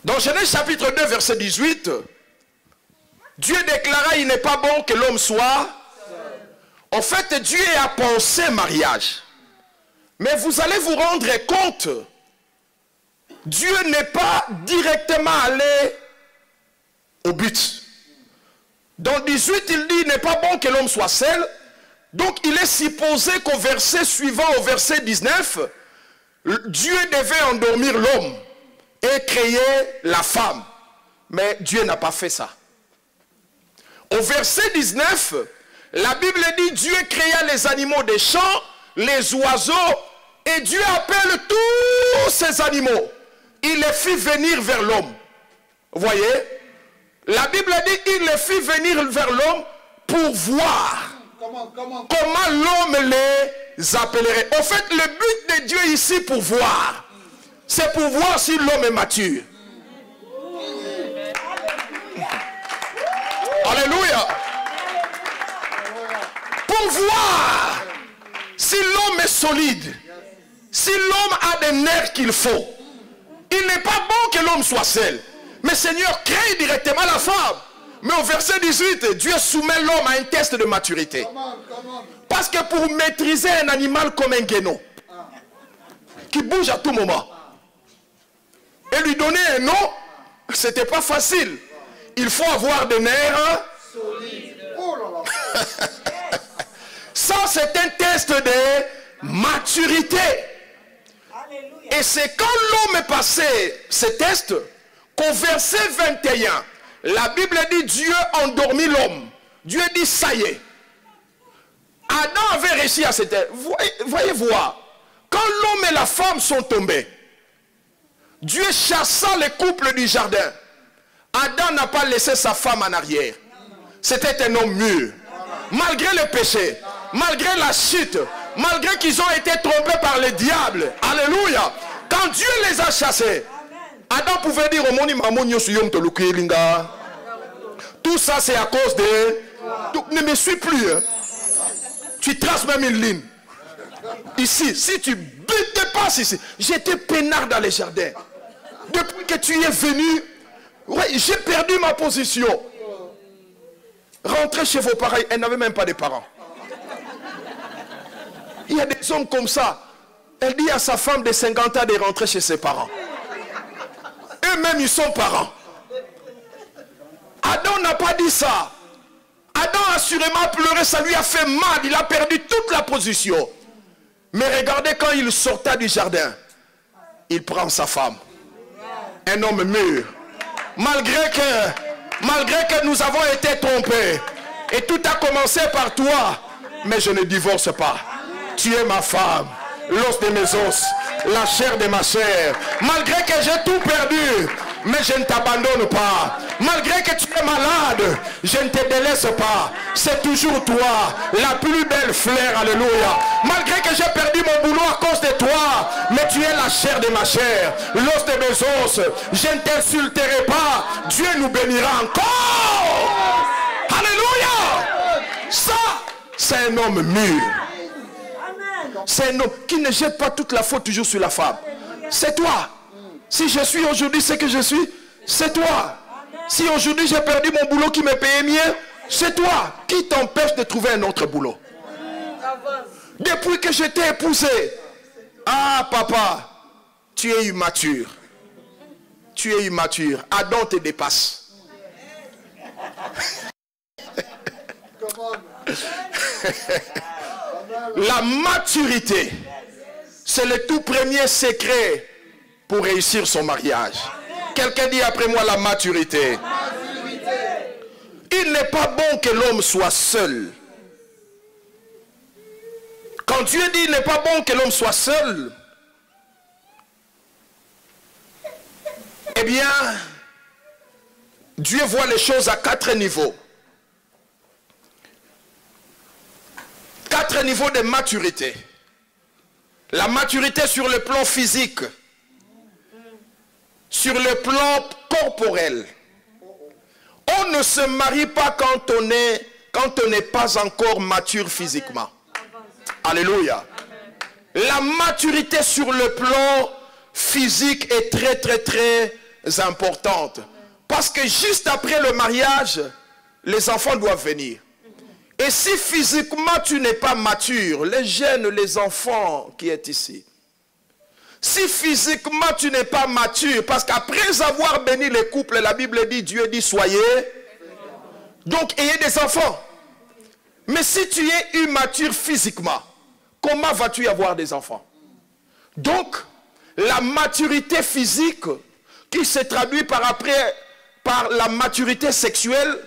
Dans Genèse chapitre 2, verset 18, Dieu déclara, il n'est pas bon que l'homme soit. En fait, Dieu a pensé mariage. Mais vous allez vous rendre compte, Dieu n'est pas directement allé au but. Dans 18, il dit, il n'est pas bon que l'homme soit seul. Donc, il est supposé qu'au verset suivant, au verset 19, Dieu devait endormir l'homme et créer la femme. Mais Dieu n'a pas fait ça. Au verset 19, la Bible dit, Dieu créa les animaux des champs, les oiseaux, et Dieu appelle tous ces animaux. Il les fit venir vers l'homme. Vous voyez? La Bible dit, il les fit venir vers l'homme pour voir comment l'homme les appellerait. En fait, le but de Dieu ici pour voir, c'est pour voir si l'homme est mature. Alléluia. Pour voir si l'homme est solide, si l'homme a des nerfs qu'il faut. Il n'est pas bon que l'homme soit seul. Mais Seigneur crée directement la femme. Mais au verset 18, Dieu soumet l'homme à un test de maturité. Parce que pour maîtriser un animal comme un guénon, qui bouge à tout moment, et lui donner un nom, c'était pas facile. Il faut avoir des nerfs Solide. Oh là là. Ça, c'est un test de maturité. Alléluia. Et c'est quand l'homme est passé ce test qu'au verset 21, la Bible dit Dieu endormit l'homme. Dieu dit ça y est. Adam avait réussi à ce test. Voyez voir, quand l'homme et la femme sont tombés, Dieu chassa les couples du jardin. Adam n'a pas laissé sa femme en arrière. C'était un homme mûr. Malgré le péché, malgré la chute, malgré qu'ils ont été trompés par le diable. Alléluia. Quand Dieu les a chassés, Adam pouvait dire au monde, tout ça c'est à cause de... Donc, ne me suis plus. Hein. Tu traces même une ligne. Ici, si tu dépasses ici, j'étais peinard dans les jardins. Depuis que tu es venu, ouais, j'ai perdu ma position. Rentrez chez vos parents, elle n'avait même pas de parents. Il y a des hommes comme ça. Elle dit à sa femme de 50 ans de rentrer chez ses parents. Eux-mêmes, ils sont parents. Adam n'a pas dit ça. Adam a assurément pleuré, ça lui a fait mal. Il a perdu toute la position. Mais regardez quand il sortait du jardin. Il prend sa femme. Un homme mûr. Malgré que nous avons été trompés. Et tout a commencé par toi. Mais je ne divorce pas. Tu es ma femme. L'os de mes os. La chair de ma chair. Malgré que j'ai tout perdu. Mais je ne t'abandonne pas. Malgré que tu es malade, je ne te délaisse pas. C'est toujours toi, la plus belle fleur. Alléluia. Malgré que j'ai perdu mon boulot à cause de toi, mais tu es la chair de ma chair, l'os de mes os. Je ne t'insulterai pas. Dieu nous bénira encore. Alléluia. Ça, c'est un homme mûr. C'est un homme qui ne jette pas toute la faute toujours sur la femme. C'est toi. Si je suis aujourd'hui ce que je suis, c'est toi. Si aujourd'hui j'ai perdu mon boulot qui me payait mieux, c'est toi. Qui t'empêche de trouver un autre boulot? Depuis que je t'ai épousé, ah papa, tu es immature. Tu es immature. Adam te dépasse. La maturité, c'est le tout premier secret pour réussir son mariage. Quelqu'un dit après moi la maturité. Il n'est pas bon que l'homme soit seul. Quand Dieu dit il n'est pas bon que l'homme soit seul, eh bien, Dieu voit les choses à 4 niveaux. 4 niveaux de maturité. La maturité sur le plan physique. Sur le plan corporel. On ne se marie pas quand on n'est pas encore mature physiquement. Alléluia. La maturité sur le plan physique est très très très importante. Parce que juste après le mariage, les enfants doivent venir. Et si physiquement tu n'es pas mature, les jeunes, les enfants qui sont ici, si physiquement tu n'es pas mature, parce qu'après avoir béni les couples, la Bible dit, Dieu dit soyez, donc ayez des enfants. Mais si tu es immature physiquement, comment vas-tu avoir des enfants? Donc, la maturité physique qui se traduit par la maturité sexuelle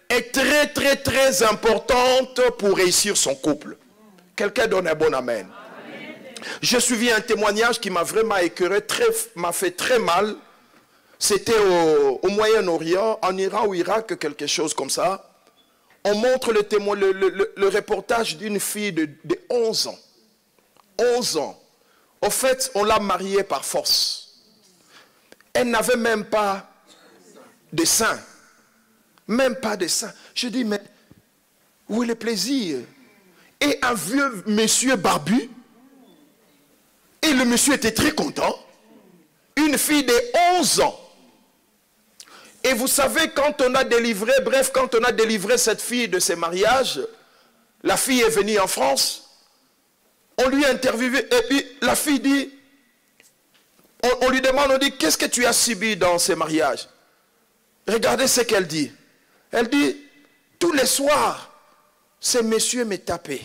est très très très importante pour réussir son couple. Quelqu'un donne un bon amen. J'ai suivi un témoignage qui m'a vraiment écœuré, m'a fait très mal. C'était au Moyen-Orient, en Iran ou Irak, quelque chose comme ça. On montre le reportage d'une fille de 11 ans. 11 ans. Au fait, on l'a mariée par force. Elle n'avait même pas de sein. Même pas de sein. Je dis, mais où est le plaisir? Et un vieux monsieur barbu. Et le monsieur était très content. Une fille de 11 ans. Et vous savez, quand on a délivré cette fille de ses mariages, la fille est venue en France. On lui a interviewé. Et puis la fille dit, on lui demande, on dit, qu'est-ce que tu as subi dans ces mariages? Regardez ce qu'elle dit. Elle dit, tous les soirs, ces messieurs me tapaient.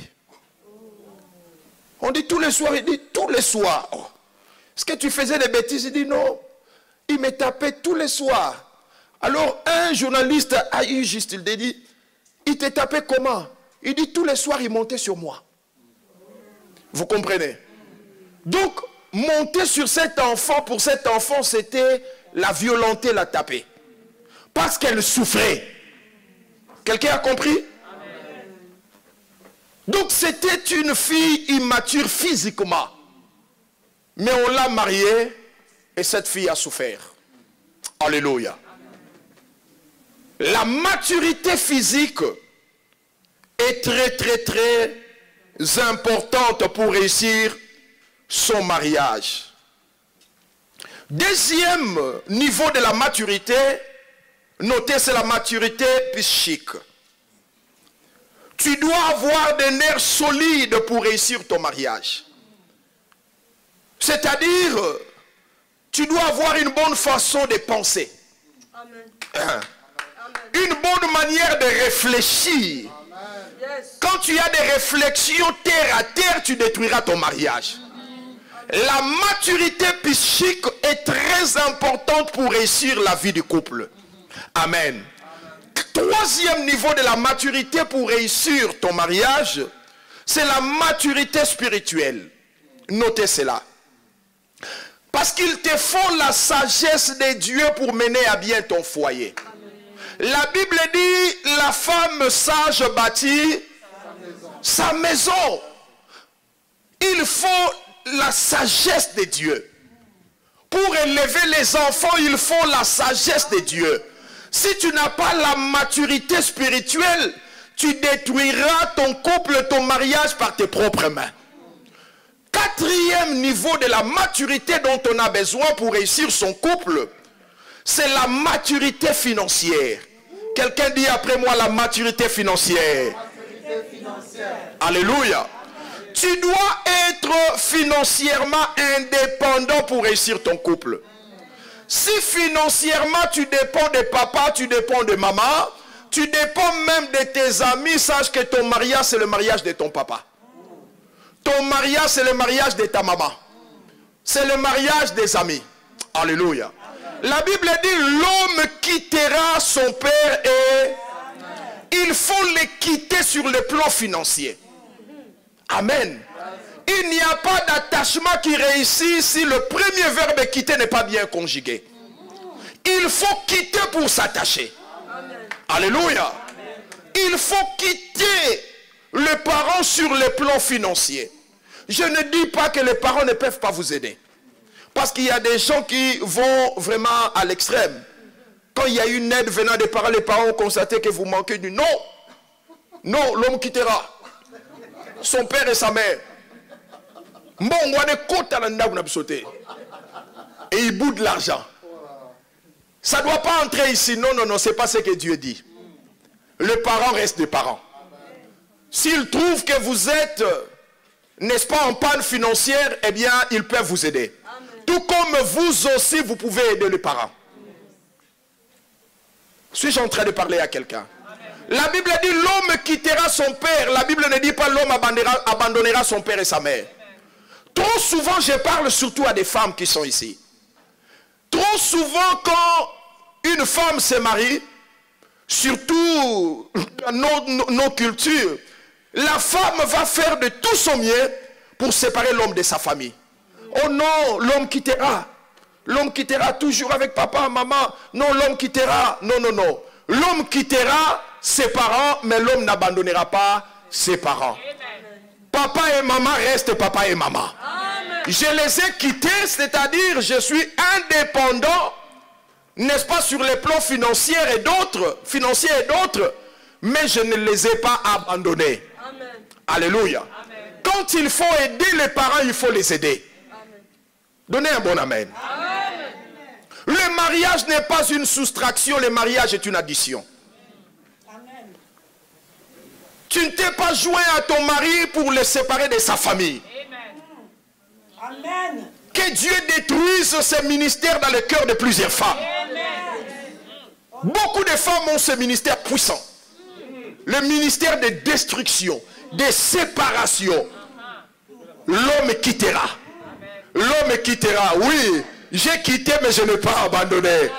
On dit tous les soirs, il dit tous les soirs. Est-ce que tu faisais des bêtises? Il dit non. Il me tapait tous les soirs. Alors un journaliste a eu juste, il dit, il te tapait comment? Il dit tous les soirs, il montait sur moi. Vous comprenez? Donc, monter sur cet enfant, pour cet enfant, c'était la violenter, la taper. Parce qu'elle souffrait. Quelqu'un a compris? Amen. Donc, c'était une fille immature physiquement. Mais on l'a mariée et cette fille a souffert. Alléluia. La maturité physique est très, très, très importante pour réussir son mariage. Deuxième niveau de la maturité, notez, c'est la maturité psychique. Tu dois avoir des nerfs solides pour réussir ton mariage. C'est-à-dire, tu dois avoir une bonne façon de penser. Amen. Une bonne manière de réfléchir. Quand tu as des réflexions terre à terre, tu détruiras ton mariage. La maturité psychique est très importante pour réussir la vie du couple. Amen. Troisième niveau de la maturité pour réussir ton mariage, c'est la maturité spirituelle. Notez cela. Parce qu'il te faut la sagesse de Dieu pour mener à bien ton foyer. La Bible dit, la femme sage bâtit sa maison. Il faut la sagesse de Dieu. Pour élever les enfants, il faut la sagesse de Dieu. Si tu n'as pas la maturité spirituelle, tu détruiras ton couple, ton mariage par tes propres mains. Quatrième niveau de la maturité dont on a besoin pour réussir son couple, c'est la maturité financière. Quelqu'un dit après moi la maturité financière. Alléluia. Tu dois être financièrement indépendant pour réussir ton couple. Si financièrement tu dépends de papa, tu dépends de maman, tu dépends même de tes amis, sache que ton mariage c'est le mariage de ton papa. Ton mariage c'est le mariage de ta maman. C'est le mariage des amis. Alléluia. La Bible dit l'homme quittera son père et il faut les quitter sur le plan financier. Amen. Il n'y a pas d'attachement qui réussit si le premier verbe quitter n'est pas bien conjugué. Il faut quitter pour s'attacher. Alléluia. Il faut quitter les parents sur le plan financier. Je ne dis pas que les parents ne peuvent pas vous aider. Parce qu'il y a des gens qui vont vraiment à l'extrême. Quand il y a une aide venant des parents, les parents ont constaté que vous manquez du non. Non, l'homme quittera son père et sa mère. Et il boude l'argent. Ça ne doit pas entrer ici. Non, non, non, ce n'est pas ce que Dieu dit. Les parents restent des parents. S'ils trouvent que vous êtes, n'est-ce pas, en panne financière, eh bien, ils peuvent vous aider. Tout comme vous aussi, vous pouvez aider les parents. Suis-je en train de parler à quelqu'un? La Bible dit l'homme quittera son père. La Bible ne dit pas l'homme abandonnera son père et sa mère. Trop souvent, je parle surtout à des femmes qui sont ici. Trop souvent, quand une femme se marie, surtout dans nos cultures, la femme va faire de tout son mieux pour séparer l'homme de sa famille. Oh non, l'homme quittera. L'homme quittera toujours avec papa, maman. Non, l'homme quittera. Non, non, non. L'homme quittera ses parents, mais l'homme n'abandonnera pas ses parents. Papa et maman restent papa et maman. Amen. Je les ai quittés, c'est-à-dire je suis indépendant, n'est-ce pas, sur les plans financiers et d'autres, mais je ne les ai pas abandonnés. Amen. Alléluia. Amen. Quand il faut aider les parents, il faut les aider. Amen. Donnez un bon amen. Amen. Le mariage n'est pas une soustraction, le mariage est une addition. Tu ne t'es pas joint à ton mari pour le séparer de sa famille. Amen. Que Dieu détruise ce ministère dans le cœur de plusieurs femmes. Amen. Beaucoup de femmes ont ce ministère puissant. Le ministère de destruction, de séparation. L'homme quittera. L'homme quittera. Oui, j'ai quitté mais je n'ai pas abandonné.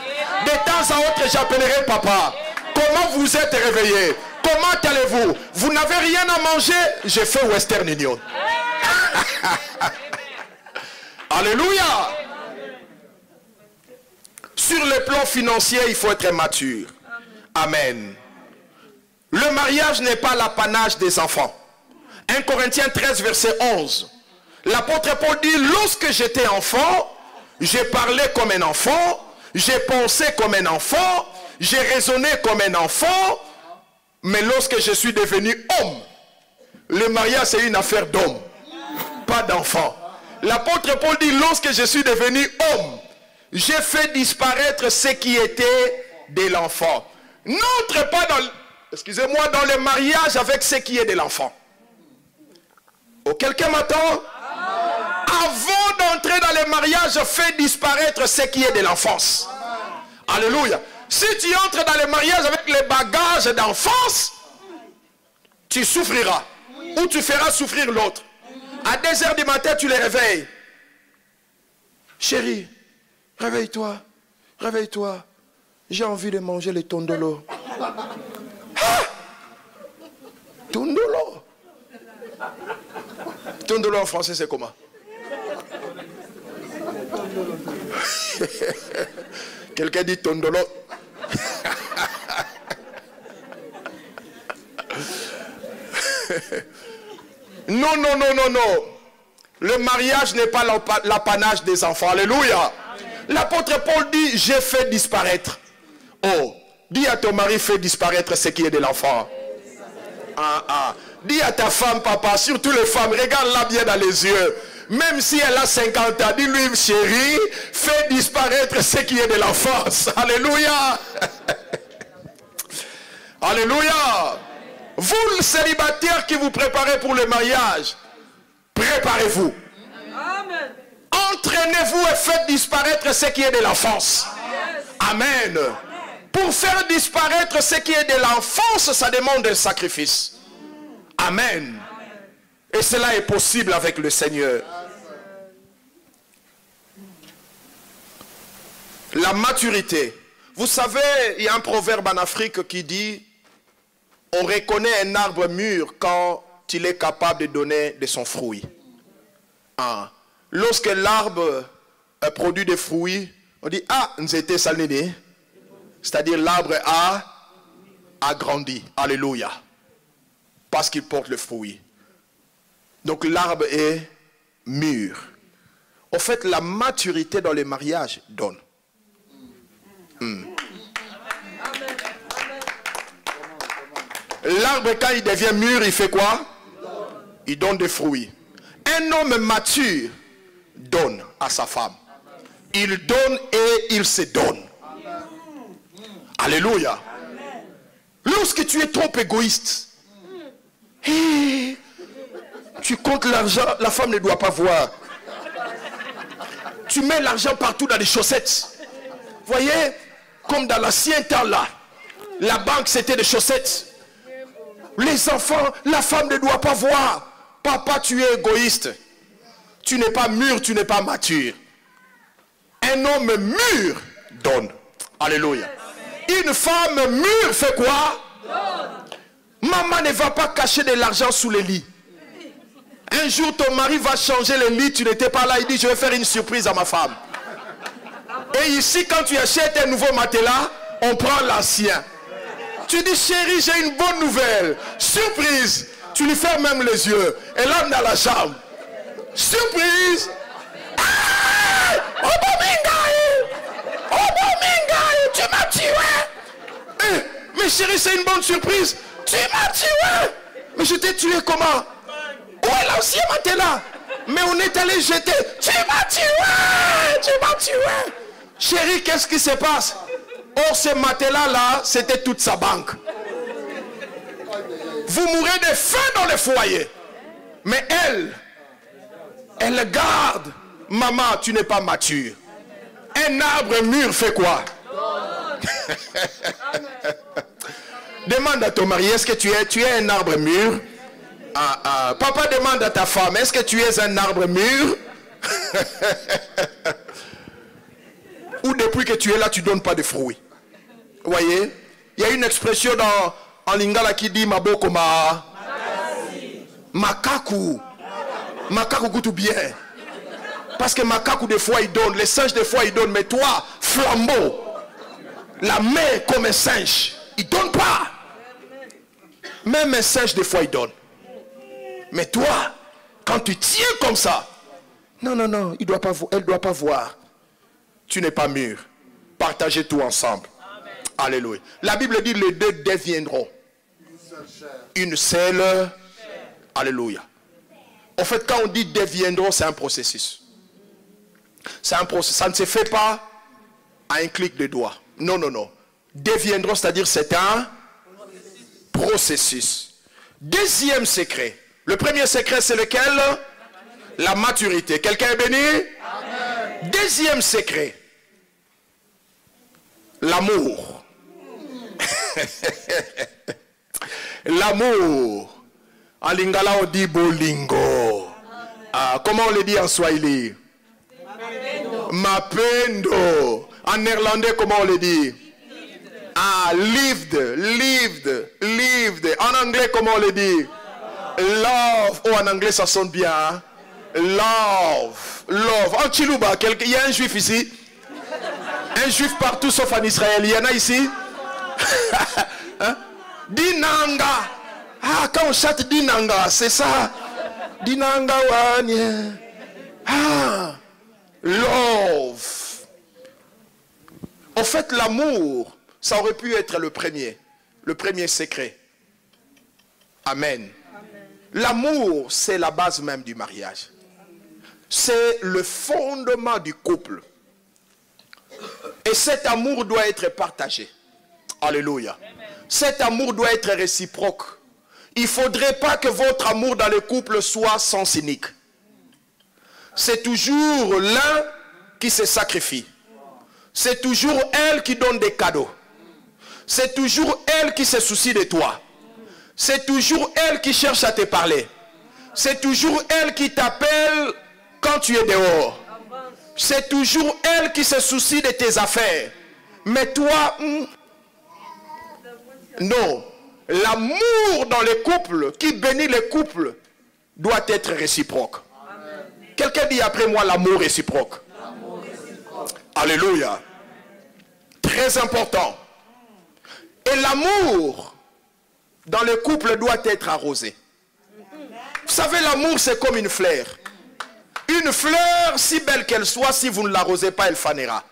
De temps à autre, j'appellerai papa. Comment vous êtes réveillé? Comment allez-vous? Vous n'avez rien à manger? J'ai fait Western Union. Alléluia. Sur le plan financier, il faut être mature. Amen. Le mariage n'est pas l'apanage des enfants. 1 Corinthiens 13, verset 11. L'apôtre Paul dit, lorsque j'étais enfant, j'ai parlé comme un enfant, j'ai pensé comme un enfant, j'ai raisonné comme un enfant, mais lorsque je suis devenu homme, le mariage c'est une affaire d'homme, pas d'enfant. L'apôtre Paul dit, lorsque je suis devenu homme, j'ai fait disparaître ce qui était de l'enfant. N'entre pas dans, excusez-moi, dans le mariage avec ce qui est de l'enfant. Oh, quelqu'un m'attend? Avant d'entrer dans le mariage, fais disparaître ce qui est de l'enfance. Alléluia. Si tu entres dans le mariage avec les bagages d'enfance, tu souffriras. Ou tu feras souffrir l'autre. À 2 h du matin, tu les réveilles. Chérie, réveille-toi. Réveille-toi. J'ai envie de manger les tondolo. Ah! Tondolo. Tondolo en français, c'est comment? Quelqu'un dit tondolo. Non, non, non, non, non. Le mariage n'est pas l'apanage des enfants. Alléluia. L'apôtre Paul dit, j'ai fait disparaître. Oh, dis à ton mari, fais disparaître ce qui est de l'enfant. Ah, ah. Dis à ta femme, papa, surtout les femmes, regarde-la bien dans les yeux. Même si elle a 50 ans, dis-lui, chérie, fais disparaître ce qui est de l'enfance. Alléluia. Alléluia. Vous, le célibataire qui vous préparez pour le mariage, préparez-vous. Entraînez-vous et faites disparaître ce qui est de l'enfance. Amen. Pour faire disparaître ce qui est de l'enfance, ça demande un sacrifice. Amen. Et cela est possible avec le Seigneur. La maturité. Vous savez, il y a un proverbe en Afrique qui dit, on reconnaît un arbre mûr quand il est capable de donner de son fruit. Ah. Lorsque l'arbre produit des fruits, on dit, ah, nzete salnene. C'est-à-dire l'arbre a grandi. Alléluia. Parce qu'il porte le fruit. Donc l'arbre est mûr. En fait, la maturité dans le mariage donne. L'arbre, quand il devient mûr, il fait quoi? Il donne des fruits. Un homme mature donne à sa femme. Il donne et il se donne. Alléluia. Lorsque tu es trop égoïste, hey, tu comptes l'argent, la femme ne doit pas voir. Tu mets l'argent partout dans les chaussettes. Voyez, comme dans l'ancien temps là, la banque c'était des chaussettes. Les enfants, la femme ne doit pas voir. Papa, tu es égoïste. Tu n'es pas mûr, tu n'es pas mature. Un homme mûr donne. Alléluia. Une femme mûre fait quoi? Maman ne va pas cacher de l'argent sous le lit. Un jour, ton mari va changer le lit, tu n'étais pas là, il dit, je vais faire une surprise à ma femme. Et ici, quand tu achètes un nouveau matelas, on prend l'ancien. Tu dis, chérie, j'ai une bonne nouvelle. Surprise. Tu lui fermes même les yeux. Elle entre dans la chambre. Surprise. Ah! Tu m'as tué. Mais chérie, c'est une bonne surprise. Tu m'as tué. Mais je t'ai tué comment? Où est l'ancien matelas? Mais on est allé jeter. Tu m'as tué. Tu m'as tué. Chérie, qu'est-ce qui se passe? Or, ce matelas-là, c'était toute sa banque. Vous mourrez de faim dans le foyer. Mais elle garde. Maman, tu n'es pas mature. Un arbre mûr fait quoi? Demande à ton mari, est-ce que tu es un arbre mûr? Papa demande à ta femme, est-ce que tu es un arbre mûr? Ou depuis que tu es là, tu ne donnes pas de fruits? Vous voyez? Il y a une expression en lingala qui dit Maboko ma Makaku. Makaku goûte bien. Parce que Makaku des fois il donne, les singes des fois ils donnent, mais toi, flambeau, la main comme un singe, il ne donne pas. Même un singe des fois il donne. Mais toi, quand tu tiens comme ça, non, elle ne doit pas voir. Tu n'es pas mûr. Partagez tout ensemble. Amen. Alléluia. La Bible dit les deux deviendront une seule. Alléluia. En fait, quand on dit deviendront, c'est un processus. C'est un processus. Ça ne se fait pas à un clic de doigt. Non. Deviendront, c'est-à-dire c'est un processus. Deuxième secret. Le premier secret, c'est lequel? La maturité. Quelqu'un est béni? Amen. Deuxième secret. L'amour. L'amour. En lingala, on dit bolingo. Comment on le dit en swahili? Mapendo. En néerlandais, comment on le dit? Lived. En anglais, comment on le dit? Love. Oh, en anglais, ça sonne bien. Hein? Love. En Chiluba, il y a un juif ici. Un juif partout sauf en Israël. Il y en a ici. Hein? Dinanga. Quand on chante Dinanga, c'est ça. Dinanga wanye. Love. En fait, l'amour, ça aurait pu être le premier secret. Amen. L'amour, c'est la base même du mariage. C'est le fondement du couple. Et cet amour doit être partagé. Alléluia. Cet amour doit être réciproque. Il ne faudrait pas que votre amour dans le couple soit sens unique. C'est toujours l'un qui se sacrifie. C'est toujours elle qui donne des cadeaux. C'est toujours elle qui se soucie de toi. C'est toujours elle qui cherche à te parler. C'est toujours elle qui t'appelle quand tu es dehors. C'est toujours elle qui se soucie de tes affaires. Mais toi, non. L'amour dans les couples, qui bénit les couples, doit être réciproque. Quelqu'un dit après moi l'amour réciproque. Alléluia. Très important. Et l'amour dans le couple doit être arrosé. Vous savez, l'amour c'est comme une fleur. Une fleur, si belle qu'elle soit, si vous ne l'arrosez pas, elle fanera.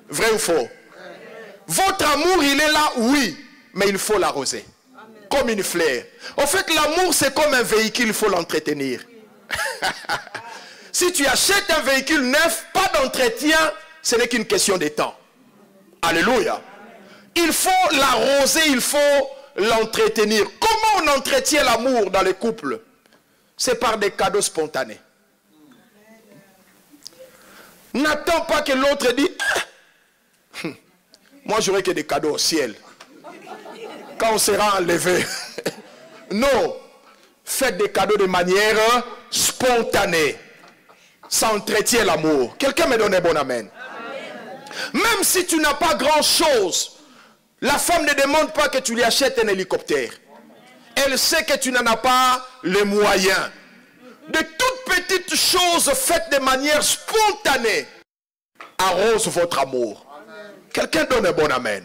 Vrai ou faux? Votre amour, il est là, oui, mais il faut l'arroser. Comme une fleur. En fait, l'amour, c'est comme un véhicule, il faut l'entretenir. Si tu achètes un véhicule neuf, pas d'entretien, ce n'est qu'une question de temps. Alléluia. Il faut l'arroser, il faut l'entretenir. Comment on entretient l'amour dans les couples? C'est par des cadeaux spontanés. N'attends pas que l'autre dise moi j'aurai que des cadeaux au ciel quand on sera enlevé. Non, faites des cadeaux de manière spontanée. Ça entretient l'amour. Quelqu'un me donne un bon amen. Même si tu n'as pas grand chose, la femme ne demande pas que tu lui achètes un hélicoptère. Elle sait que tu n'en as pas les moyens. De toutes petites choses faites de manière spontanée arrose votre amour. Quelqu'un donne un bon amen.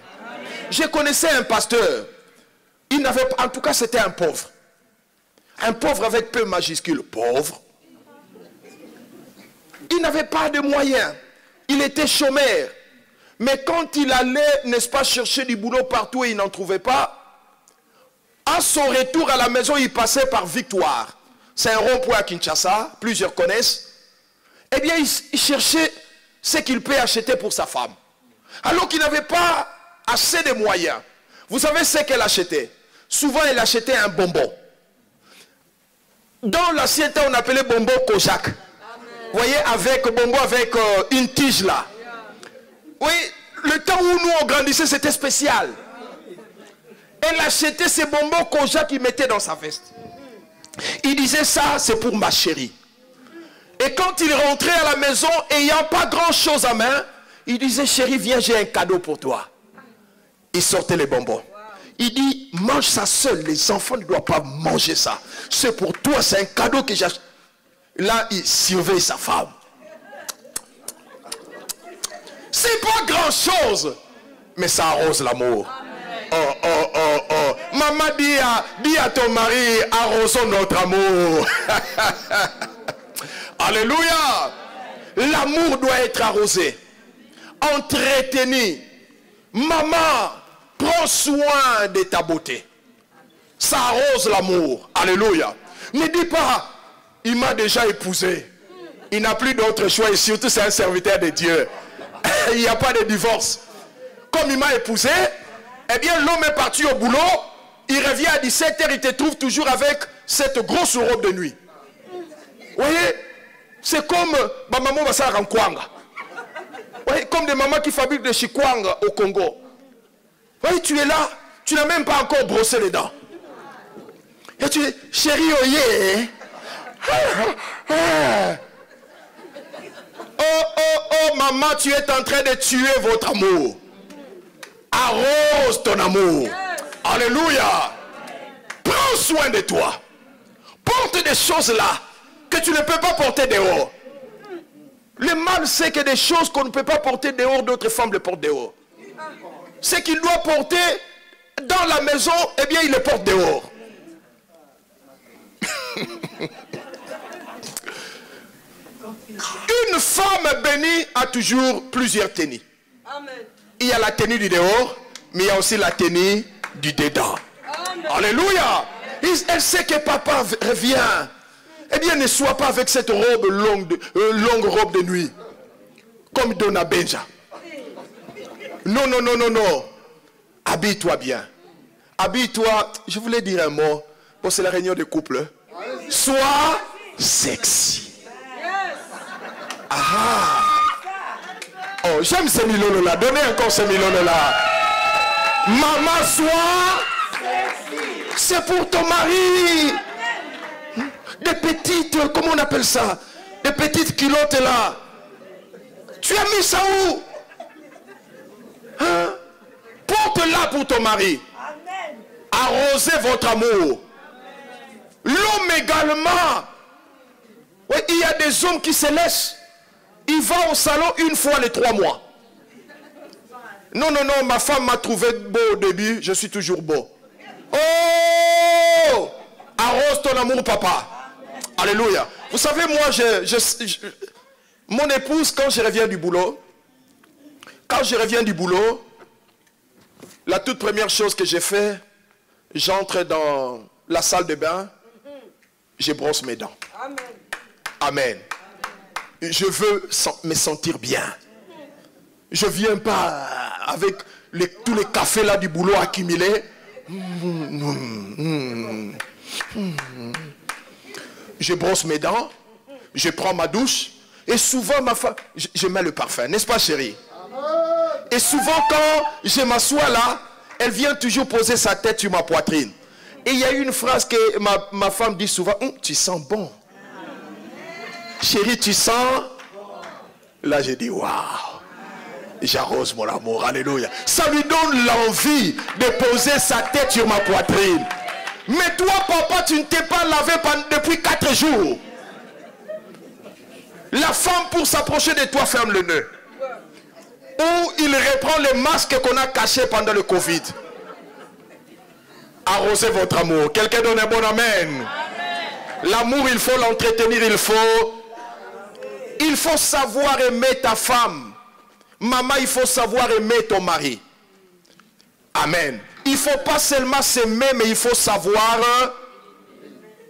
Je connaissais un pasteur. Il n'avait pas, en tout cas c'était un pauvre. Un pauvre avec peu majuscule. Pauvre. Il n'avait pas de moyens. Il était chômeur. Mais quand il allait, n'est-ce pas, chercher du boulot partout et il n'en trouvait pas, à son retour à la maison, il passait par Victoire. C'est un rond-point à Kinshasa, plusieurs connaissent. Eh bien, il cherchait ce qu'il peut acheter pour sa femme. Alors qu'il n'avait pas assez de moyens. Vous savez ce qu'elle achetait? Souvent, elle achetait un bonbon. Dans l'ancien temps, on appelait bonbon Kojak. Vous voyez, avec bonbon avec une tige là. Oui, le temps où nous on grandissait, c'était spécial. Elle achetait ces bonbons Koja qu'il mettait dans sa veste. Il disait ça, c'est pour ma chérie. Et quand il rentrait à la maison, ayant pas grand chose à main, il disait, chérie, viens, j'ai un cadeau pour toi. Il sortait les bonbons. Il dit, mange ça seul, les enfants ne doivent pas manger ça. C'est pour toi, c'est un cadeau que j'ai acheté. Là, il surveille sa femme. C'est pas grand chose, mais ça arrose l'amour. Oh, oh, oh, oh. Maman dis à ton mari, arrosons notre amour. Alléluia. L'amour doit être arrosé, entretenu. Maman, prends soin de ta beauté. Ça arrose l'amour. Alléluia. Ne dis pas, il m'a déjà épousé. Il n'a plus d'autre choix et surtout c'est un serviteur de Dieu. Il n'y a pas de divorce. Comme il m'a épousé, eh bien l'homme est parti au boulot. Il revient à 17h, il te trouve toujours avec cette grosse robe de nuit. Vous voyez, c'est comme ma maman va s'en Kwanga. Oui, comme des mamans qui fabriquent des chikwanga au Congo. Oui, tu es là, tu n'as même pas encore brossé les dents. Et tu dis, chérie, oye. Oh, oh, oh, maman, tu es en train de tuer votre amour. Arrose ton amour. Alléluia. Prends soin de toi. Porte des choses là que tu ne peux pas porter dehors. Le mal, c'est que des choses qu'on ne peut pas porter dehors, d'autres femmes le portent dehors. Ce qu'il doit porter dans la maison, eh bien, il le porte dehors. Une femme bénie a toujours plusieurs tenues. Il y a la tenue du dehors, mais il y a aussi la tenue du dedans. Alléluia. Elle sait que papa revient. Eh bien, ne sois pas avec cette robe longue robe de nuit. Comme Donna Benja. Non, non, non, non, non. Habille-toi bien. Habille-toi. Je voulais dire un mot. Bon, c'est la réunion de couple. Sois sexy. Ah. Oh, j'aime ces milons là. Donnez encore ces milons là. Maman, sois. C'est pour ton mari. Des petites, comment on appelle ça? Des petites culottes là. Tu as mis ça où? Hein? Porte-la pour ton mari. Arrosez votre amour. L'homme également. Oui, il y a des hommes qui se laissent. Il va au salon une fois les 3 mois. Non, non, non, ma femme m'a trouvé beau au début, je suis toujours beau. Oh! Arrose ton amour, papa. Alléluia. Vous savez, moi, mon épouse, quand je reviens du boulot, la toute première chose que j'ai fait, j'entre dans la salle de bain, je brosse mes dents. Amen. Amen. Je veux me sentir bien. Je ne viens pas avec tous les cafés là du boulot accumulés. Je brosse mes dents, je prends ma douche, et souvent ma femme, je mets le parfum, n'est-ce pas chérie? Et souvent quand je m'assois là, elle vient toujours poser sa tête sur ma poitrine. Et il y a une phrase que ma femme dit souvent, tu sens bon. Chérie, tu sens? Là j'ai dit, waouh, j'arrose mon amour, alléluia. Ça lui donne l'envie de poser sa tête sur ma poitrine. Mais toi, papa, tu ne t'es pas lavé depuis 4 jours. La femme, pour s'approcher de toi, ferme le nez. Ou il reprend le masque qu'on a caché pendant le Covid. Arrosez votre amour. Quelqu'un donne un bon amen. L'amour, il faut l'entretenir, il faut savoir aimer ta femme. Maman, il faut savoir aimer ton mari. Amen. Il ne faut pas seulement s'aimer, mais il faut savoir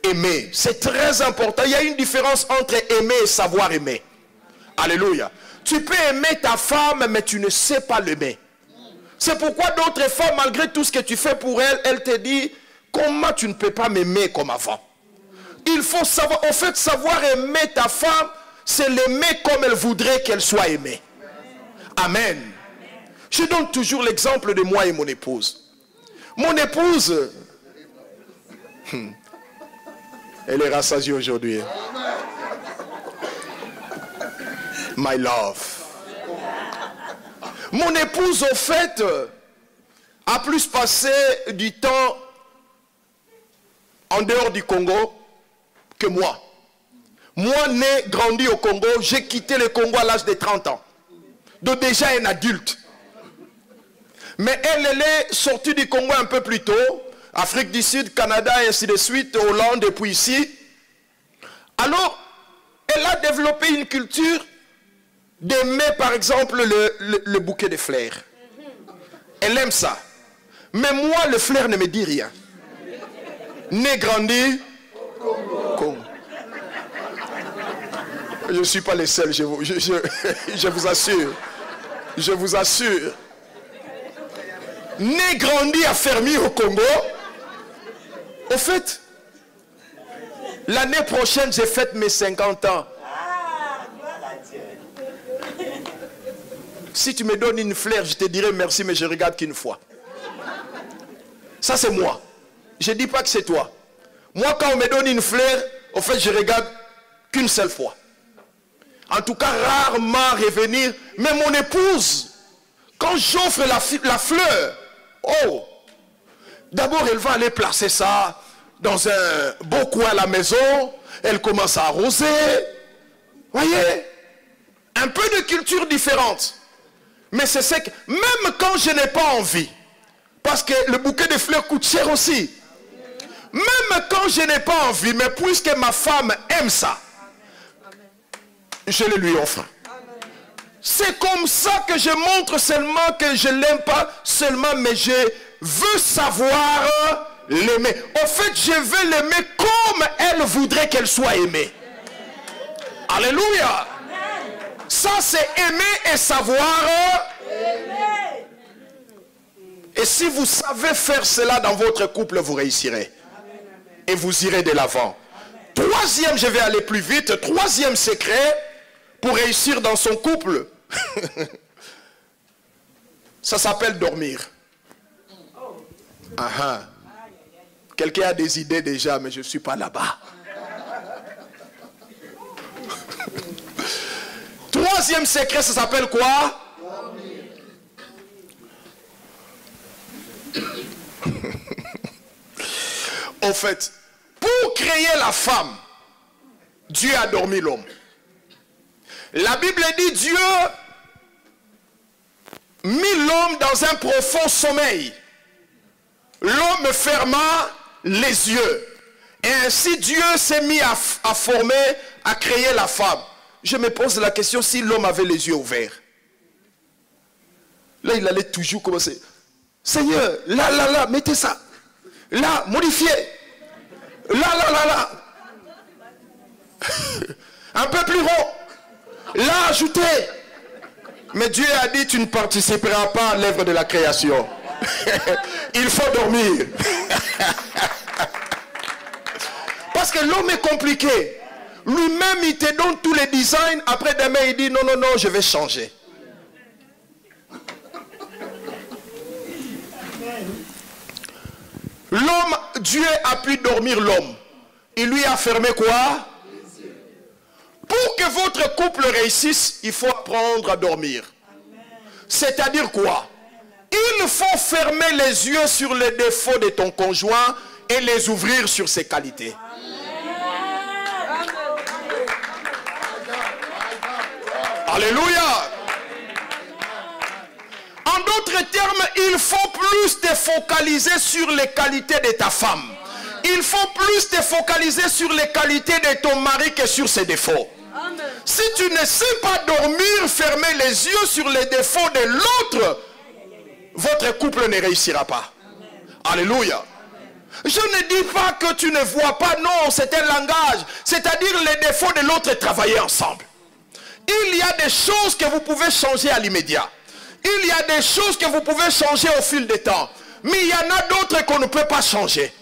aimer. C'est très important. Il y a une différence entre aimer et savoir aimer. Alléluia. Tu peux aimer ta femme, mais tu ne sais pas l'aimer. C'est pourquoi d'autres femmes, malgré tout ce que tu fais pour elle, elle te dit, comment tu ne peux pas m'aimer comme avant? Il faut savoir, en fait, savoir aimer ta femme, c'est l'aimer comme elle voudrait qu'elle soit aimée. Amen. Je donne toujours l'exemple de moi et mon épouse. Mon épouse, elle est rassasiée aujourd'hui. My love. Mon épouse, au fait, a plus passé du temps en dehors du Congo que moi. Moi, né, grandi au Congo, j'ai quitté le Congo à l'âge de 30 ans. Donc déjà un adulte. Mais elle est sortie du Congo un peu plus tôt. Afrique du Sud, Canada et ainsi de suite, Hollande et puis ici. Alors, elle a développé une culture d'aimer par exemple le bouquet de fleurs. Elle aime ça. Mais moi, le fleur ne me dit rien. Né, grandi, Congo. Je ne suis pas le seul, je vous assure. Je vous assure. Né, grandi à Fermi au Congo. Au fait, l'année prochaine, j'ai fête mes 50 ans. Si tu me donnes une fleur, je te dirai merci, mais je regarde qu'une fois. Ça, c'est moi. Je ne dis pas que c'est toi. Moi, quand on me donne une fleur, au fait, je regarde qu'une seule fois. En tout cas, rarement revenir. Mais mon épouse, quand j'offre la fleur, oh, d'abord, elle va aller placer ça dans un beau coin à la maison. Elle commence à arroser. Voyez, un peu de culture différente. Mais c'est ce que, même quand je n'ai pas envie, parce que le bouquet de fleurs coûte cher aussi. Même quand je n'ai pas envie, mais puisque ma femme aime ça, je le lui offre. C'est comme ça que je montre seulement que je ne l'aime pas seulement, mais je veux savoir l'aimer. En fait, je veux l'aimer comme elle voudrait qu'elle soit aimée. Alléluia. Ça, c'est aimer et savoir. Et si vous savez faire cela dans votre couple, vous réussirez. Et vous irez de l'avant. Troisième, je vais aller plus vite. Troisième secret pour réussir dans son couple. Ça s'appelle dormir. Quelqu'un a des idées déjà, mais je ne suis pas là-bas. Troisième secret, ça s'appelle quoi? En fait, pour créer la femme, Dieu a dormi l'homme. La Bible dit Dieu mit l'homme dans un profond sommeil. L'homme ferma les yeux. Et ainsi Dieu s'est mis à former, à créer la femme. Je me pose la question si l'homme avait les yeux ouverts. Là, il allait toujours commencer. Seigneur, là, mettez ça. Là, modifiez. Là. Un peu plus haut. Là, ajoutez. Mais Dieu a dit, tu ne participeras pas à l'œuvre de la création. Il faut dormir. Parce que l'homme est compliqué. Lui-même, il te donne tous les designs. Après demain, il dit, non, je vais changer. L'homme, Dieu a pu dormir l'homme. Il lui a fermé quoi? Pour que votre couple réussisse, il faut apprendre à dormir. C'est-à-dire quoi? Il faut fermer les yeux sur les défauts de ton conjoint et les ouvrir sur ses qualités. Alléluia. En d'autres termes, il faut plus te focaliser sur les qualités de ta femme. Il faut plus te focaliser sur les qualités de ton mari que sur ses défauts. Amen. Si tu ne sais pas dormir, fermer les yeux sur les défauts de l'autre, votre couple ne réussira pas. Amen. Alléluia. Je ne dis pas que tu ne vois pas, non, c'est un langage. C'est-à-dire les défauts de l'autre et travailler ensemble. Il y a des choses que vous pouvez changer à l'immédiat. Il y a des choses que vous pouvez changer au fil du temps. Mais il y en a d'autres qu'on ne peut pas changer.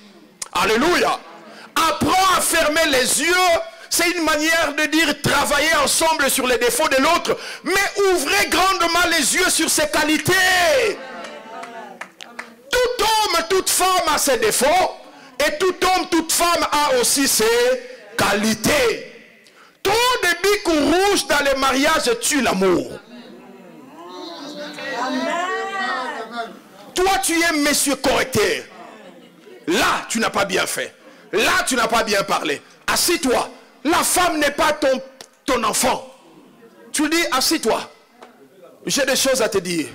Alléluia. Apprends à fermer les yeux c'est une manière de dire travailler ensemble sur les défauts de l'autre, mais ouvrez grandement les yeux sur ses qualités. Tout homme, toute femme a ses défauts, et tout homme, toute femme a aussi ses qualités. Trop de bics rouges dans les mariages tue l'amour. Toi, tu es monsieur correcteur. Là, tu n'as pas bien fait. Là, tu n'as pas bien parlé. Assis-toi. La femme n'est pas ton enfant. Tu dis, assis-toi. J'ai des choses à te dire.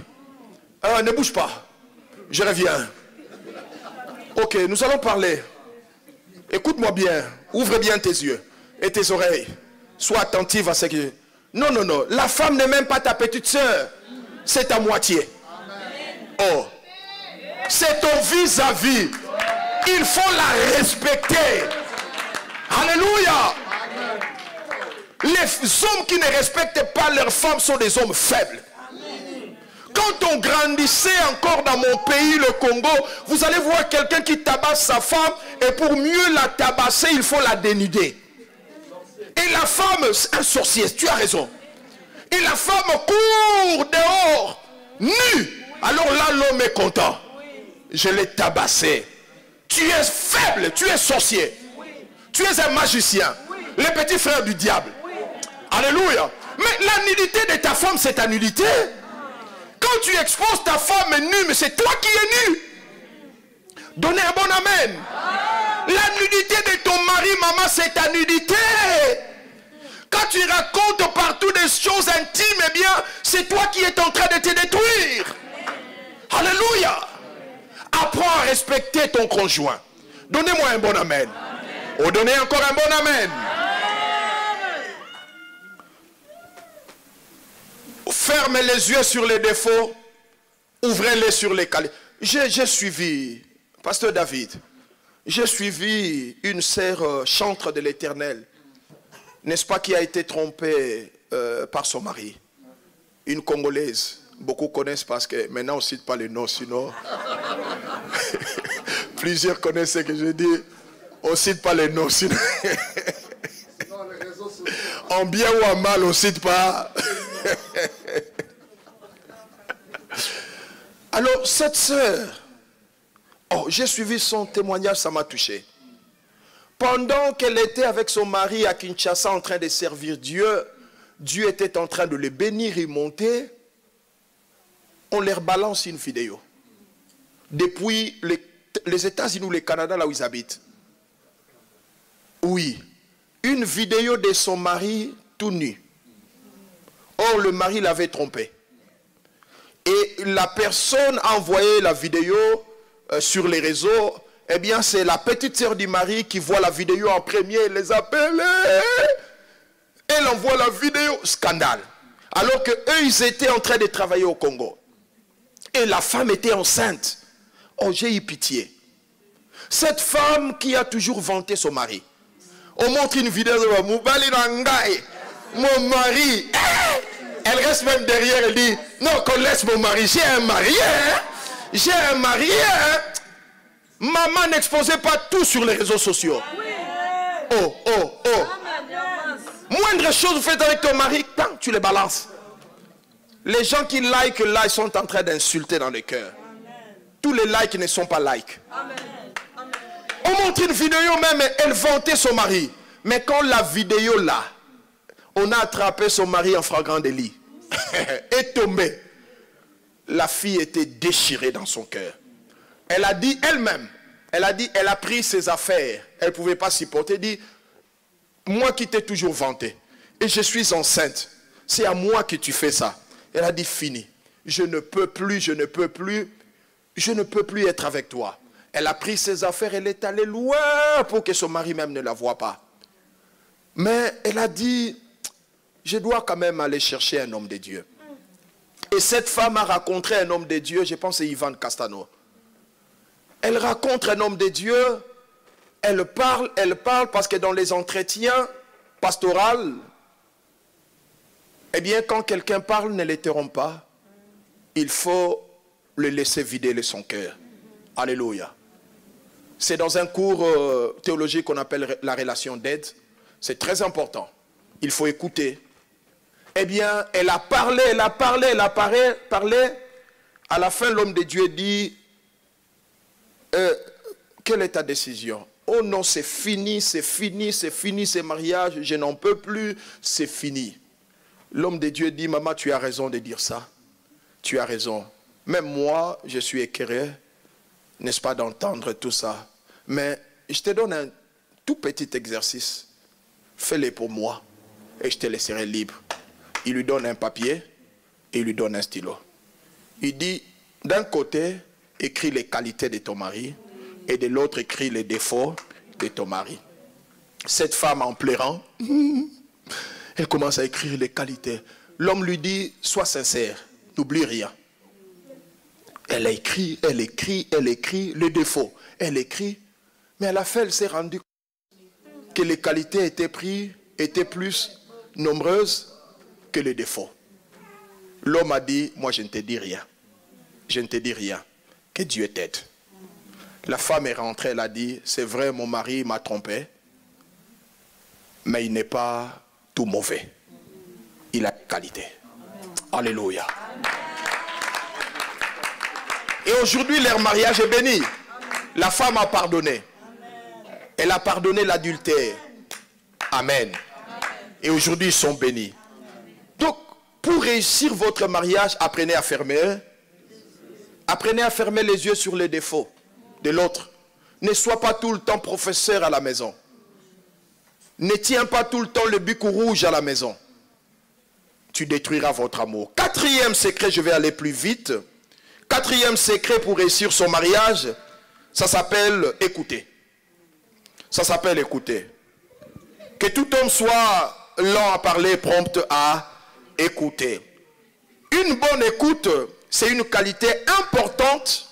Ne bouge pas. Je reviens. Ok, nous allons parler. Écoute-moi bien. Ouvre bien tes yeux et tes oreilles. Sois attentive à ce que... Non, non, non. La femme n'est même pas ta petite soeur. C'est ta moitié. Oh. C'est ton vis-à-vis. Il faut la respecter. Alléluia. Les hommes qui ne respectent pas leurs femmes sont des hommes faibles. Quand on grandissait encore dans mon pays, le Congo, vous allez voir quelqu'un qui tabasse sa femme et pour mieux la tabasser, il faut la dénuder. Et la femme, un sorcier, tu as raison. Et la femme court dehors, nue. Alors là, l'homme est content. Je l'ai tabassé. Tu es faible, tu es sorcier. Tu es un magicien. Le petit frère du diable. Alléluia. Mais la nudité de ta femme, c'est ta nudité. Quand tu exposes ta femme nue, mais c'est toi qui es nu. Donnez un bon amen. La nudité de ton mari, maman, c'est ta nudité. Quand tu racontes partout des choses intimes, eh bien, c'est toi qui es en train de te détruire. Alléluia. Apprends à respecter ton conjoint. Donnez-moi un bon amen. Oh, donnez encore un bon amen. Ferme les yeux sur les défauts. Ouvrez-les sur les qualités. J'ai suivi, Pasteur David, j'ai suivi une sœur chantre de l'Éternel, n'est-ce pas, qui a été trompée par son mari. Une Congolaise. Beaucoup connaissent parce que maintenant on ne cite pas les noms, sinon plusieurs connaissent ce que je dis. On ne cite pas les noms, sinon en bien ou en mal on ne cite pas. Alors cette sœur, oh, j'ai suivi son témoignage, ça m'a touché. Pendant qu'elle était avec son mari à Kinshasa en train de servir Dieu, Dieu était en train de les bénir et monter. On leur balance une vidéo. Depuis les États-Unis ou le Canada, là où ils habitent. Oui. Une vidéo de son mari tout nu. Or, le mari l'avait trompé. Et la personne a envoyé la vidéo sur les réseaux. Eh bien, c'est la petite sœur du mari qui voit la vidéo en premier. Elle les appelle. Elle envoie la vidéo. Scandale. Alors qu'eux, ils étaient en train de travailler au Congo. Et la femme était enceinte. Oh, j'ai eu pitié. Cette femme qui a toujours vanté son mari. On montre une vidéo de mon mari. Elle reste même derrière, elle dit, non, qu'on laisse mon mari. J'ai un mari. J'ai un mari. Maman, n'exposez pas tout sur les réseaux sociaux. Oh, oh, oh. Moindre chose vous faites avec ton mari, tu les balances. Les gens qui like là, ils sont en train d'insulter dans le cœur. Tous les likes ne sont pas likes. On montre une vidéo même, elle vantait son mari. Mais quand la vidéo là, on a attrapé son mari en flagrant délit. Est tombé. La fille était déchirée dans son cœur. Elle a dit elle-même, elle a pris ses affaires. Elle ne pouvait pas s'y porter. Elle dit, moi qui t'ai toujours vanté, et je suis enceinte, c'est à moi que tu fais ça. Elle a dit, fini. Je ne peux plus, je ne peux plus être avec toi. Elle a pris ses affaires, elle est allée loin pour que son mari même ne la voie pas. Mais elle a dit, je dois quand même aller chercher un homme de Dieu. Et cette femme a rencontré un homme de Dieu, je pense que c'est Ivan Castano. Elle rencontre un homme de Dieu, elle parle parce que dans les entretiens pastoraux, eh bien quand quelqu'un parle, ne l'interrompt pas. Il faut le laisser vider son cœur. Alléluia. C'est dans un cours théologique qu'on appelle la relation d'aide. C'est très important. Il faut écouter. Eh bien, elle a parlé, elle a parlé, elle a parlé. À la fin, l'homme de Dieu dit, quelle est ta décision? Oh non, c'est fini, c'est fini, c'est fini, ces mariages, je n'en peux plus, c'est fini. L'homme de Dieu dit, maman, tu as raison de dire ça. Tu as raison. Même moi, je suis écœuré, n'est-ce pas, d'entendre tout ça. Mais je te donne un tout petit exercice. Fais-le pour moi et je te laisserai libre. Il lui donne un papier et il lui donne un stylo. Il dit, d'un côté, écris les qualités de ton mari et de l'autre, écris les défauts de ton mari. Cette femme, en pleurant, elle commence à écrire les qualités. L'homme lui dit, sois sincère, n'oublie rien. Elle écrit, elle écrit, elle écrit les défauts. Elle écrit, mais à la fin, elle s'est rendue compte que les qualités étaient plus nombreuses que les défauts. L'homme a dit, moi je ne te dis rien. Je ne te dis rien. Que Dieu t'aide. La femme est rentrée, elle a dit, c'est vrai, mon mari m'a trompé, mais il n'est pas tout mauvais. Il a des qualités. Alléluia. Et aujourd'hui, leur mariage est béni. La femme a pardonné. Elle a pardonné l'adultère. Amen. Et aujourd'hui, ils sont bénis. Donc, pour réussir votre mariage, apprenez à fermer les yeux sur les défauts de l'autre. Ne sois pas tout le temps professeur à la maison. Ne tiens pas tout le temps le bic rouge à la maison. Tu détruiras votre amour. Quatrième secret, je vais aller plus vite. Quatrième secret pour réussir son mariage, ça s'appelle écouter. Ça s'appelle écouter. Que tout homme soit lent à parler, prompt à écouter. Une bonne écoute, c'est une qualité importante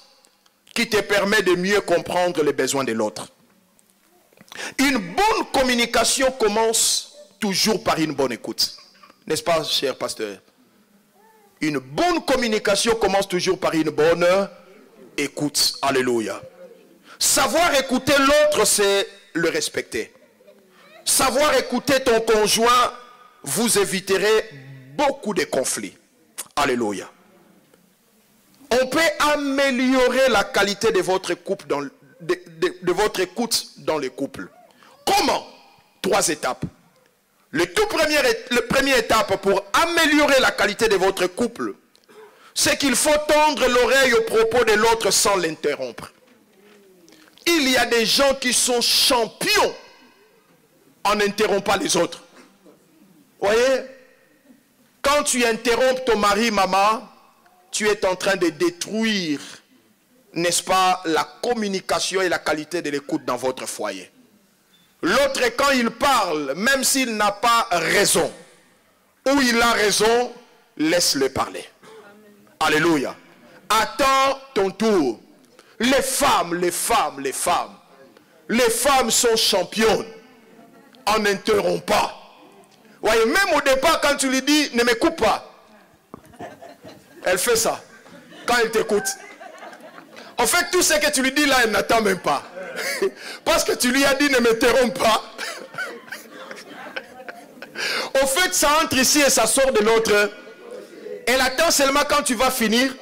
qui te permet de mieux comprendre les besoins de l'autre. Une bonne communication commence toujours par une bonne écoute. N'est-ce pas, cher pasteur? Une bonne communication commence toujours par une bonne écoute. Alléluia. Savoir écouter l'autre, c'est le respecter. Savoir écouter ton conjoint, vous éviterez beaucoup de conflits. Alléluia. On peut améliorer la qualité de votre couple, de votre écoute dans le couple. Comment? 3 étapes. La première étape pour améliorer la qualité de votre couple, c'est qu'il faut tendre l'oreille aux propos de l'autre sans l'interrompre. Il y a des gens qui sont champions en n'interrompant les autres. Vous voyez? Quand tu interromps ton mari, maman, tu es en train de détruire, n'est-ce pas, la communication et la qualité de l'écoute dans votre foyer. L'autre, quand il parle, même s'il n'a pas raison, ou il a raison, laisse-le parler. Alléluia. Attends ton tour. Les femmes sont championnes en n'interrompant. Voyez, même au départ, quand tu lui dis, ne me coupe pas, elle fait ça. Quand elle t'écoute. En fait, tout ce que tu lui dis là, elle n'attend même pas. Parce que tu lui as dit, ne m'interromps pas. Au fait, ça entre ici et ça sort de l'autre. Elle attend seulement quand tu vas finir.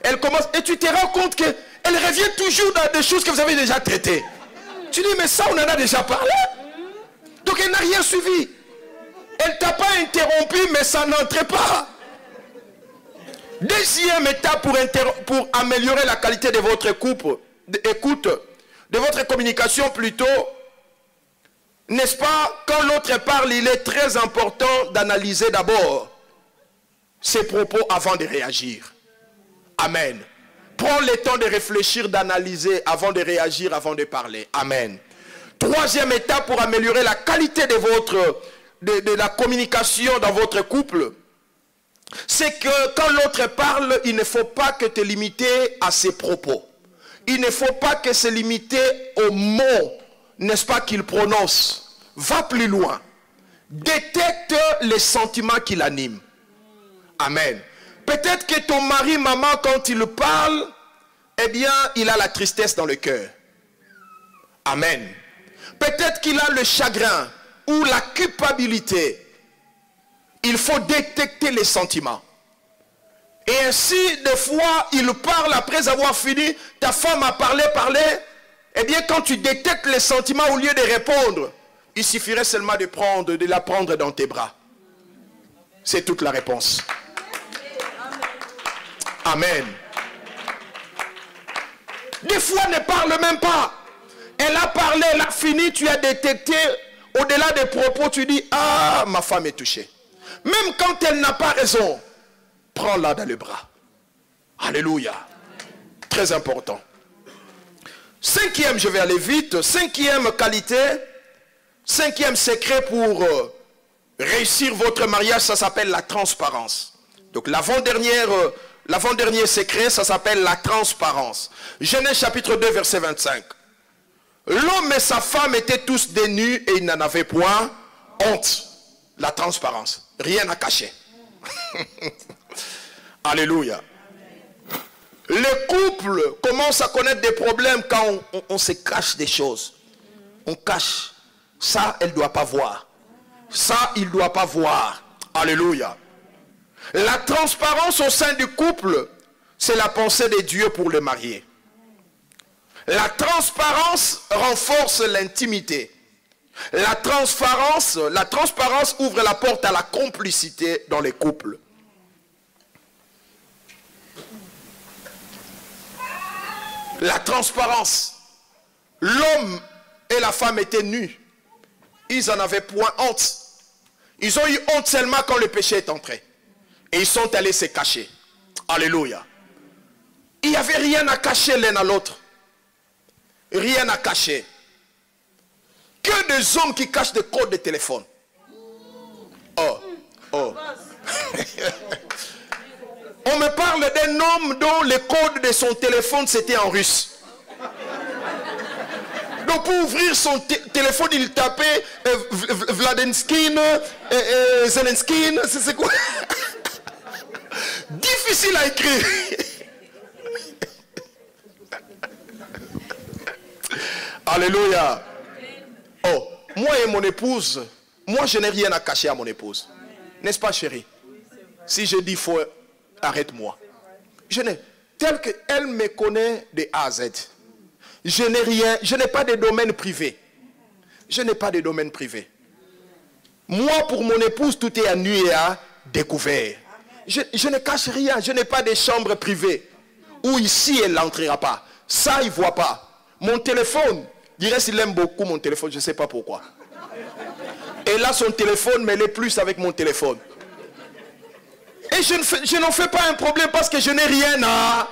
Elle commence. Et tu te rends compte qu'elle revient toujours dans des choses que vous avez déjà traitées. Tu dis, mais ça, on en a déjà parlé. Donc, elle n'a rien suivi. Elle ne t'a pas interrompu, mais ça n'entrait pas. Deuxième étape pour améliorer la qualité de votre couple, d'écoute, de votre communication plutôt, n'est-ce pas, quand l'autre parle, il est très important d'analyser d'abord ses propos avant de réagir. Amen. Prends le temps de réfléchir, d'analyser avant de réagir, avant de parler. Amen. Troisième étape pour améliorer la qualité de la communication dans votre couple, c'est que quand l'autre parle, il ne faut pas que te limiter à ses propos. Il ne faut pas que se limiter aux mots, n'est-ce pas, qu'il prononce. Va plus loin. Détecte les sentiments qui l'animent. Amen. Peut-être que ton mari, maman, quand il parle, eh bien, il a la tristesse dans le cœur. Amen. Peut-être qu'il a le chagrin. ou la culpabilité, il faut détecter les sentiments. Et ainsi, des fois, il parle après avoir fini, ta femme a parlé, eh bien, quand tu détectes les sentiments, au lieu de répondre, il suffirait seulement de la prendre dans tes bras. C'est toute la réponse. Amen. Des fois, elle ne parle même pas. Elle a parlé, elle a fini, tu as détecté, au-delà des propos, tu dis, ah, ma femme est touchée. Même quand elle n'a pas raison, prends-la dans les bras. Alléluia. Très important. Cinquième, je vais aller vite. Cinquième qualité, cinquième secret pour réussir votre mariage, ça s'appelle la transparence. Donc l'avant-dernier secret, ça s'appelle la transparence. Genèse chapitre 2, verset 25. L'homme et sa femme étaient tous des nus et ils n'en avaient point honte. La transparence. Rien à cacher. Alléluia. Les couples commencent à connaître des problèmes quand on se cache des choses. On cache. Ça, elle ne doit pas voir. Ça, il ne doit pas voir. Alléluia. La transparence au sein du couple, c'est la pensée de Dieu pour le marié. La transparence renforce l'intimité. La transparence ouvre la porte à la complicité dans les couples. La transparence. L'homme et la femme étaient nus. Ils n'en avaient point honte. Ils ont eu honte seulement quand le péché est entré. Et ils sont allés se cacher. Alléluia. Il n'y avait rien à cacher l'un à l'autre. Rien à cacher. Que des hommes qui cachent des codes de téléphone. Oh. On me parle d'un homme dont le code de son téléphone c'était en russe. Donc pour ouvrir son téléphone, il tapait Vladenskin, Zelenskin, c'est quoi? Difficile à écrire. Alléluia. Oh, moi et mon épouse, moi je n'ai rien à cacher à mon épouse. N'est-ce pas, chérie? Si je dis faux, arrête-moi. Tel qu'elle me connaît de A à Z. Je n'ai rien, je n'ai pas de domaine privé. Je n'ai pas de domaine privé. Moi, pour mon épouse, tout est à nu et à découvert. Je ne cache rien, je n'ai pas de chambre privée. Où ici, elle n'entrera pas. Ça, il ne voit pas. Mon téléphone, je dirais s'il aime beaucoup mon téléphone, je ne sais pas pourquoi. Elle a son téléphone, mais elle est plus avec mon téléphone. Et je n'en fais pas un problème parce que je n'ai rien à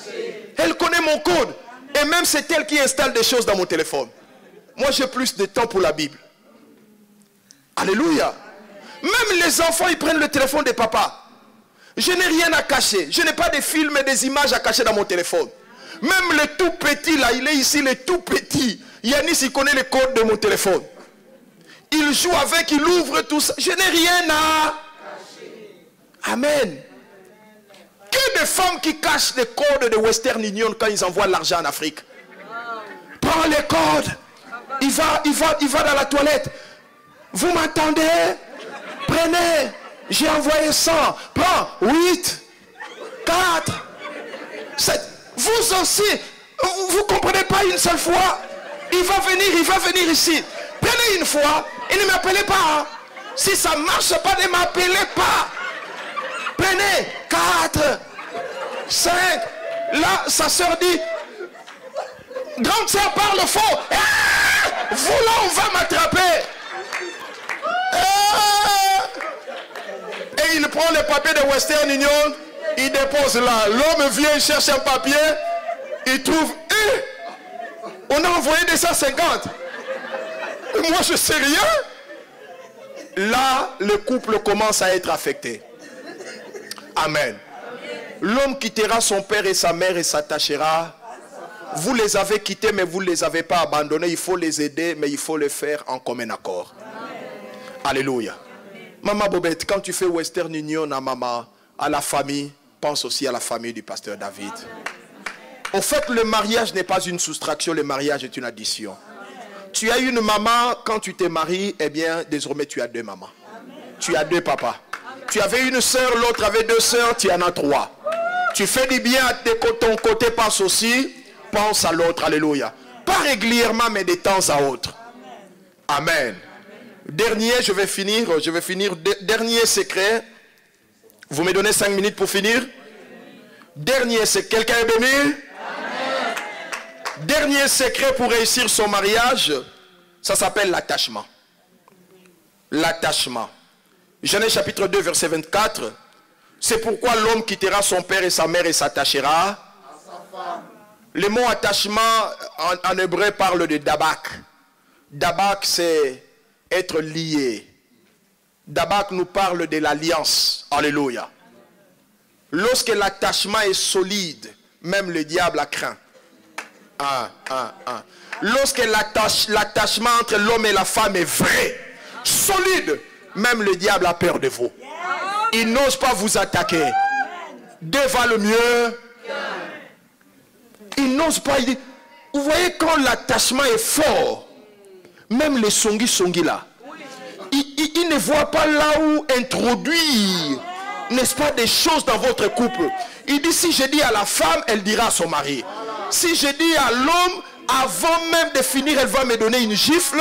cacher. Elle connaît mon code. Et même c'est elle qui installe des choses dans mon téléphone. Moi j'ai plus de temps pour la Bible. Alléluia. Même les enfants ils prennent le téléphone de papa. Je n'ai rien à cacher. Je n'ai pas de films et des images à cacher dans mon téléphone. Même le tout petit là, il est ici, le tout petit. Yanis il connaît les codes de mon téléphone. Il joue avec, il ouvre tout ça. Je n'ai rien à cacher. Amen. Que de femmes qui cachent les codes de Western Union quand ils envoient l'argent en Afrique. Prends les codes. Il va dans la toilette. Vous m'entendez? Prenez. J'ai envoyé 100. Prends 8, 4, 7. Vous aussi, vous ne comprenez pas une seule fois. Il va venir ici. Prenez une fois et ne m'appelez pas. Si ça ne marche pas, ne m'appelez pas. Prenez 4, 5. Là, sa soeur dit, grande soeur parle faux. Ah, vous là, on va m'attraper. Ah. Et il prend les papiers de Western Union, il dépose là. L'homme vient, il cherche un papier, il trouve, on a envoyé 250. Moi, je ne sais rien. Là, le couple commence à être affecté. Amen. L'homme quittera son père et sa mère et s'attachera. Vous les avez quittés, mais vous ne les avez pas abandonnés. Il faut les aider, mais il faut le faire en commun accord. Alléluia. Maman Bobette, quand tu fais Western Union à maman, à la famille, pense aussi à la famille du pasteur David. Au fait, le mariage n'est pas une soustraction, le mariage est une addition. tu as une maman, quand tu t'es marié, eh bien, désormais, tu as deux mamans. Amen. Tu as deux papas. Amen. Tu avais une soeur, l'autre avait deux sœurs, tu en as trois. Tu fais du bien à ton côté, passe aussi, pense à l'autre. Alléluia. Pas régulièrement, mais de temps à autre. Amen. Amen. Dernier, je vais finir. Dernier secret. Vous me donnez 5 minutes pour finir. Dernier secret. Quelqu'un est béni? Amen. Dernier secret pour réussir son mariage, ça s'appelle l'attachement. L'attachement. Genèse chapitre 2, verset 24. C'est pourquoi l'homme quittera son père et sa mère et s'attachera à sa femme. Le mot attachement en hébreu parle de dabak. Dabak, c'est être lié. Dabak nous parle de l'alliance. Alléluia. Lorsque l'attachement est solide, même le diable a craint. Lorsque l'attachement entre l'homme et la femme est vrai, solide, même le diable a peur de vous. Il n'ose pas vous attaquer. Devant le mieux, il n'ose pas. Vous voyez, quand l'attachement est fort, même les songi là, il ne voit pas là où introduire, n'est-ce pas, des choses dans votre couple. Il dit, si je dis à la femme, elle dira à son mari. Si je dis à l'homme, avant même de finir, elle va me donner une gifle.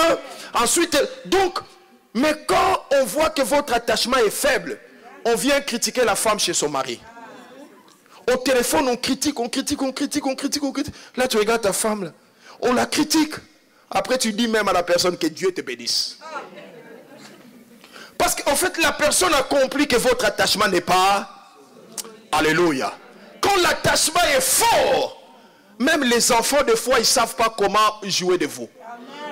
Ensuite, donc, mais quand on voit que votre attachement est faible, on vient critiquer la femme chez son mari. Au téléphone, on critique. Là, tu regardes ta femme, là. On la critique. Après, tu dis même à la personne que Dieu te bénisse. Parce qu'en fait, la personne a compris que votre attachement n'est pas... Alléluia. Quand l'attachement est fort, même les enfants, des fois, ils ne savent pas comment jouer de vous.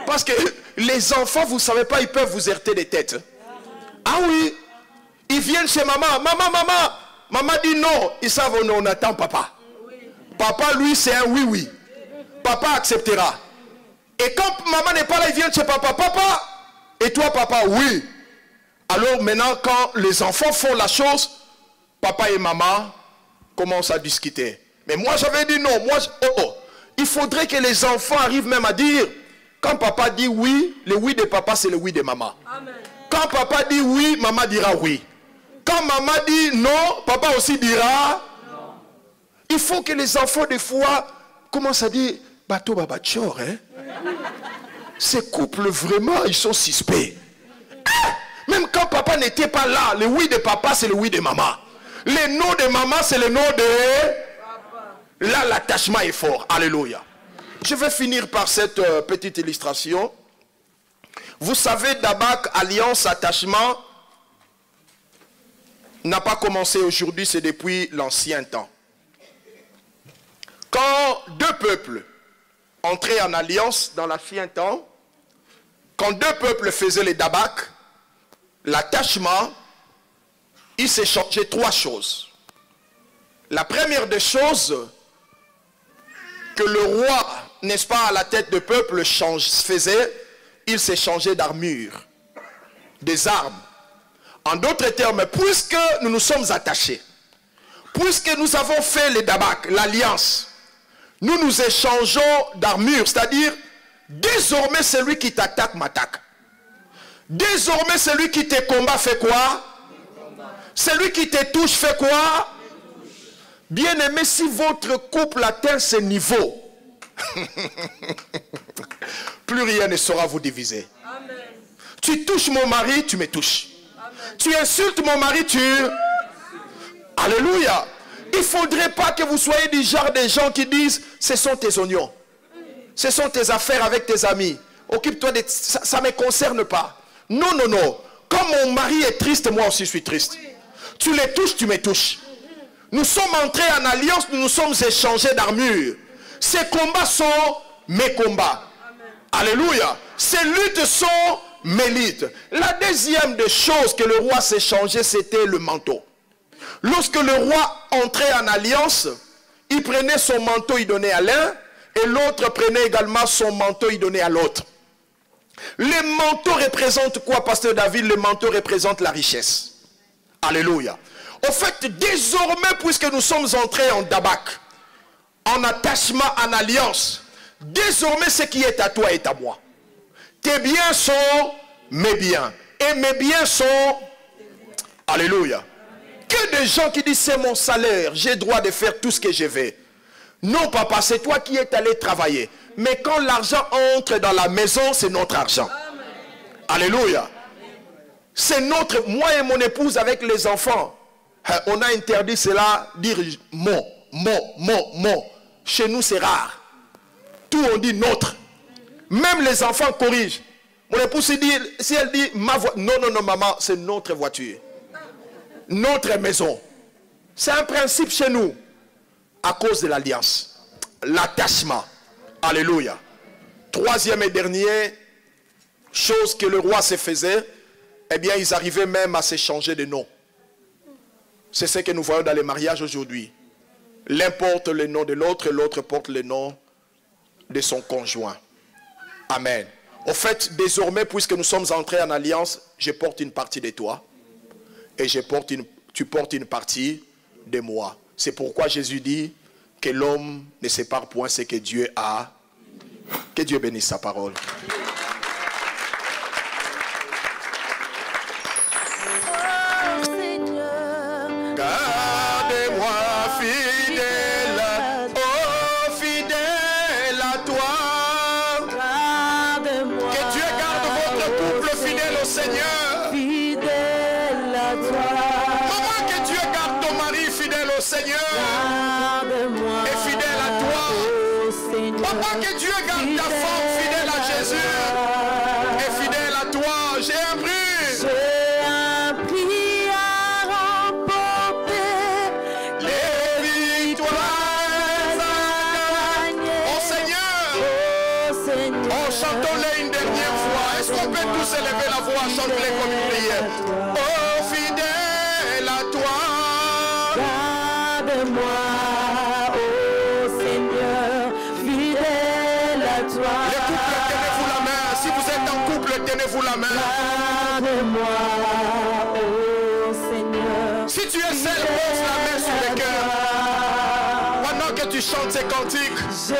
Parce que les enfants, vous ne savez pas, ils peuvent vous heurter des têtes. Ah oui. Ils viennent chez maman. Maman dit non. Ils savent, on attend papa. Papa, lui, c'est un oui. Papa acceptera. Et quand maman n'est pas là, ils viennent chez papa. Papa. Et toi, papa, oui. Alors maintenant, quand les enfants font la chose, papa et maman commencent à discuter. Mais moi, j'avais dit non. Il faudrait que les enfants arrivent même à dire, quand papa dit oui, le oui de papa, c'est le oui de maman. Amen. Quand papa dit oui, maman dira oui. Quand maman dit non, papa aussi dira non. Il faut que les enfants, des fois, commencent à dire, bateau baba tchor, hein? Ces couples, vraiment, ils sont suspects. Même quand papa n'était pas là, le oui de papa, c'est le oui de maman. Le non de maman, c'est le non de papa. Là, l'attachement est fort. Alléluia. Je vais finir par cette petite illustration. Vous savez, Dabak, alliance, attachement, n'a pas commencé aujourd'hui, c'est depuis l'ancien temps. Quand deux peuples entraient en alliance dans l'ancien temps, quand deux peuples faisaient les Dabak, l'attachement, il s'est changé 3 choses. La première des choses, que le roi, n'est-ce pas, à la tête de peuple faisait, il s'est changé d'armure, des armes. En d'autres termes, puisque nous nous sommes attachés, puisque nous avons fait les Dabak, l'alliance, nous nous échangeons d'armure, c'est-à-dire, désormais celui qui t'attaque m'attaque. Désormais celui qui te combat fait quoi? Celui qui te touche fait quoi? Bien aimé, si votre couple atteint ce niveau, plus rien ne saura vous diviser. Amen. Tu touches mon mari, tu me touches. Amen. Tu insultes mon mari, tu... Alléluia. Il ne faudrait pas que vous soyez du genre des gens qui disent, ce sont tes oignons. Ce sont tes affaires avec tes amis. Occupe-toi de... Ça ne me concerne pas. Non. Quand mon mari est triste, moi aussi je suis triste. Tu les touches, tu me touches. Nous sommes entrés en alliance, nous nous sommes échangés d'armure. Ces combats sont mes combats. Amen. Alléluia. Ces luttes sont mes luttes. La deuxième des choses que le roi s'est changé, c'était le manteau. Lorsque le roi entrait en alliance, il prenait son manteau, il donnait à l'un, et l'autre prenait également son manteau, il donnait à l'autre. Les manteaux représentent quoi, pasteur David? Les manteaux représentent la richesse. Alléluia. Au fait, désormais, puisque nous sommes entrés en Dabak, en attachement, en alliance, désormais ce qui est à toi est à moi. Tes biens sont mes biens. Et mes biens sont... Alléluia. Que des gens qui disent c'est mon salaire, j'ai droit de faire tout ce que je veux. Non papa, c'est toi qui es allé travailler. Mais quand l'argent entre dans la maison, c'est notre argent. Alléluia. C'est notre, moi et mon épouse avec les enfants. On a interdit cela, dire mon. Chez nous c'est rare. Tout on dit notre. Même les enfants corrigent. Mon épouse dit, si elle dit ma voiture, non maman, c'est notre voiture. Notre maison. C'est un principe chez nous. À cause de l'alliance. L'attachement. Alléluia. Troisième et dernier chose que le roi se faisait, eh bien ils arrivaient même à se changer de nom. C'est ce que nous voyons dans les mariages aujourd'hui. L'un porte le nom de l'autre et l'autre porte le nom de son conjoint. Amen. Au fait, désormais, puisque nous sommes entrés en alliance, je porte une partie de toi et tu portes une partie de moi. C'est pourquoi Jésus dit que l'homme ne sépare point ce que Dieu a. Que Dieu bénisse sa parole. Papa, que Dieu garde ta femme fidèle à Jésus et fidèle à toi. J'ai un prix à remporter, les victoires à gagner. Oh Seigneur, oh, chantons-les une dernière fois. Est-ce qu'on peut tous élever la voix, chanter comme une prière? Oh fidèle à toi, garde-moi. Tenez-vous la main. Oh Seigneur. Si tu es seul, pose la main sur le cœur. Pendant que tu chantes ces cantiques. J'ai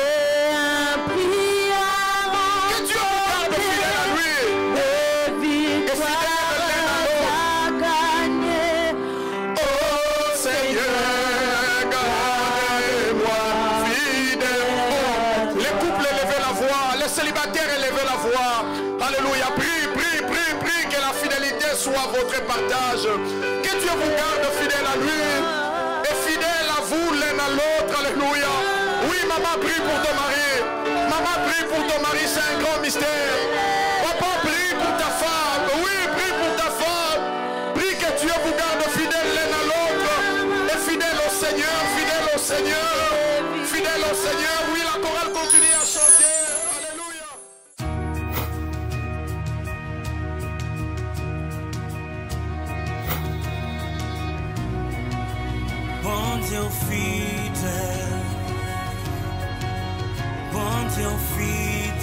un prix à que Dieu vous garde fidèle à lui. Et fidèle à gagner. Oh Seigneur, gardez-moi fidèle. Les couples élevez la voix. Les célibataires élevez la voix. Alléluia, prie que la fidélité soit votre partage. Que Dieu vous garde fidèle à lui et fidèle à vous l'un à l'autre. Alléluia. Oui, maman, prie pour ton mari. Maman, prie pour ton mari, c'est un grand mystère. Papa, prie pour ta femme. Oui, prie pour ta femme. Prie que Dieu vous garde fidèle l'un à l'autre et fidèle au Seigneur, fidèle au Seigneur, fidèle au Seigneur. Oui, la chorale continue à chanter. Bon Dieu fidèle, bon Dieu fidèle.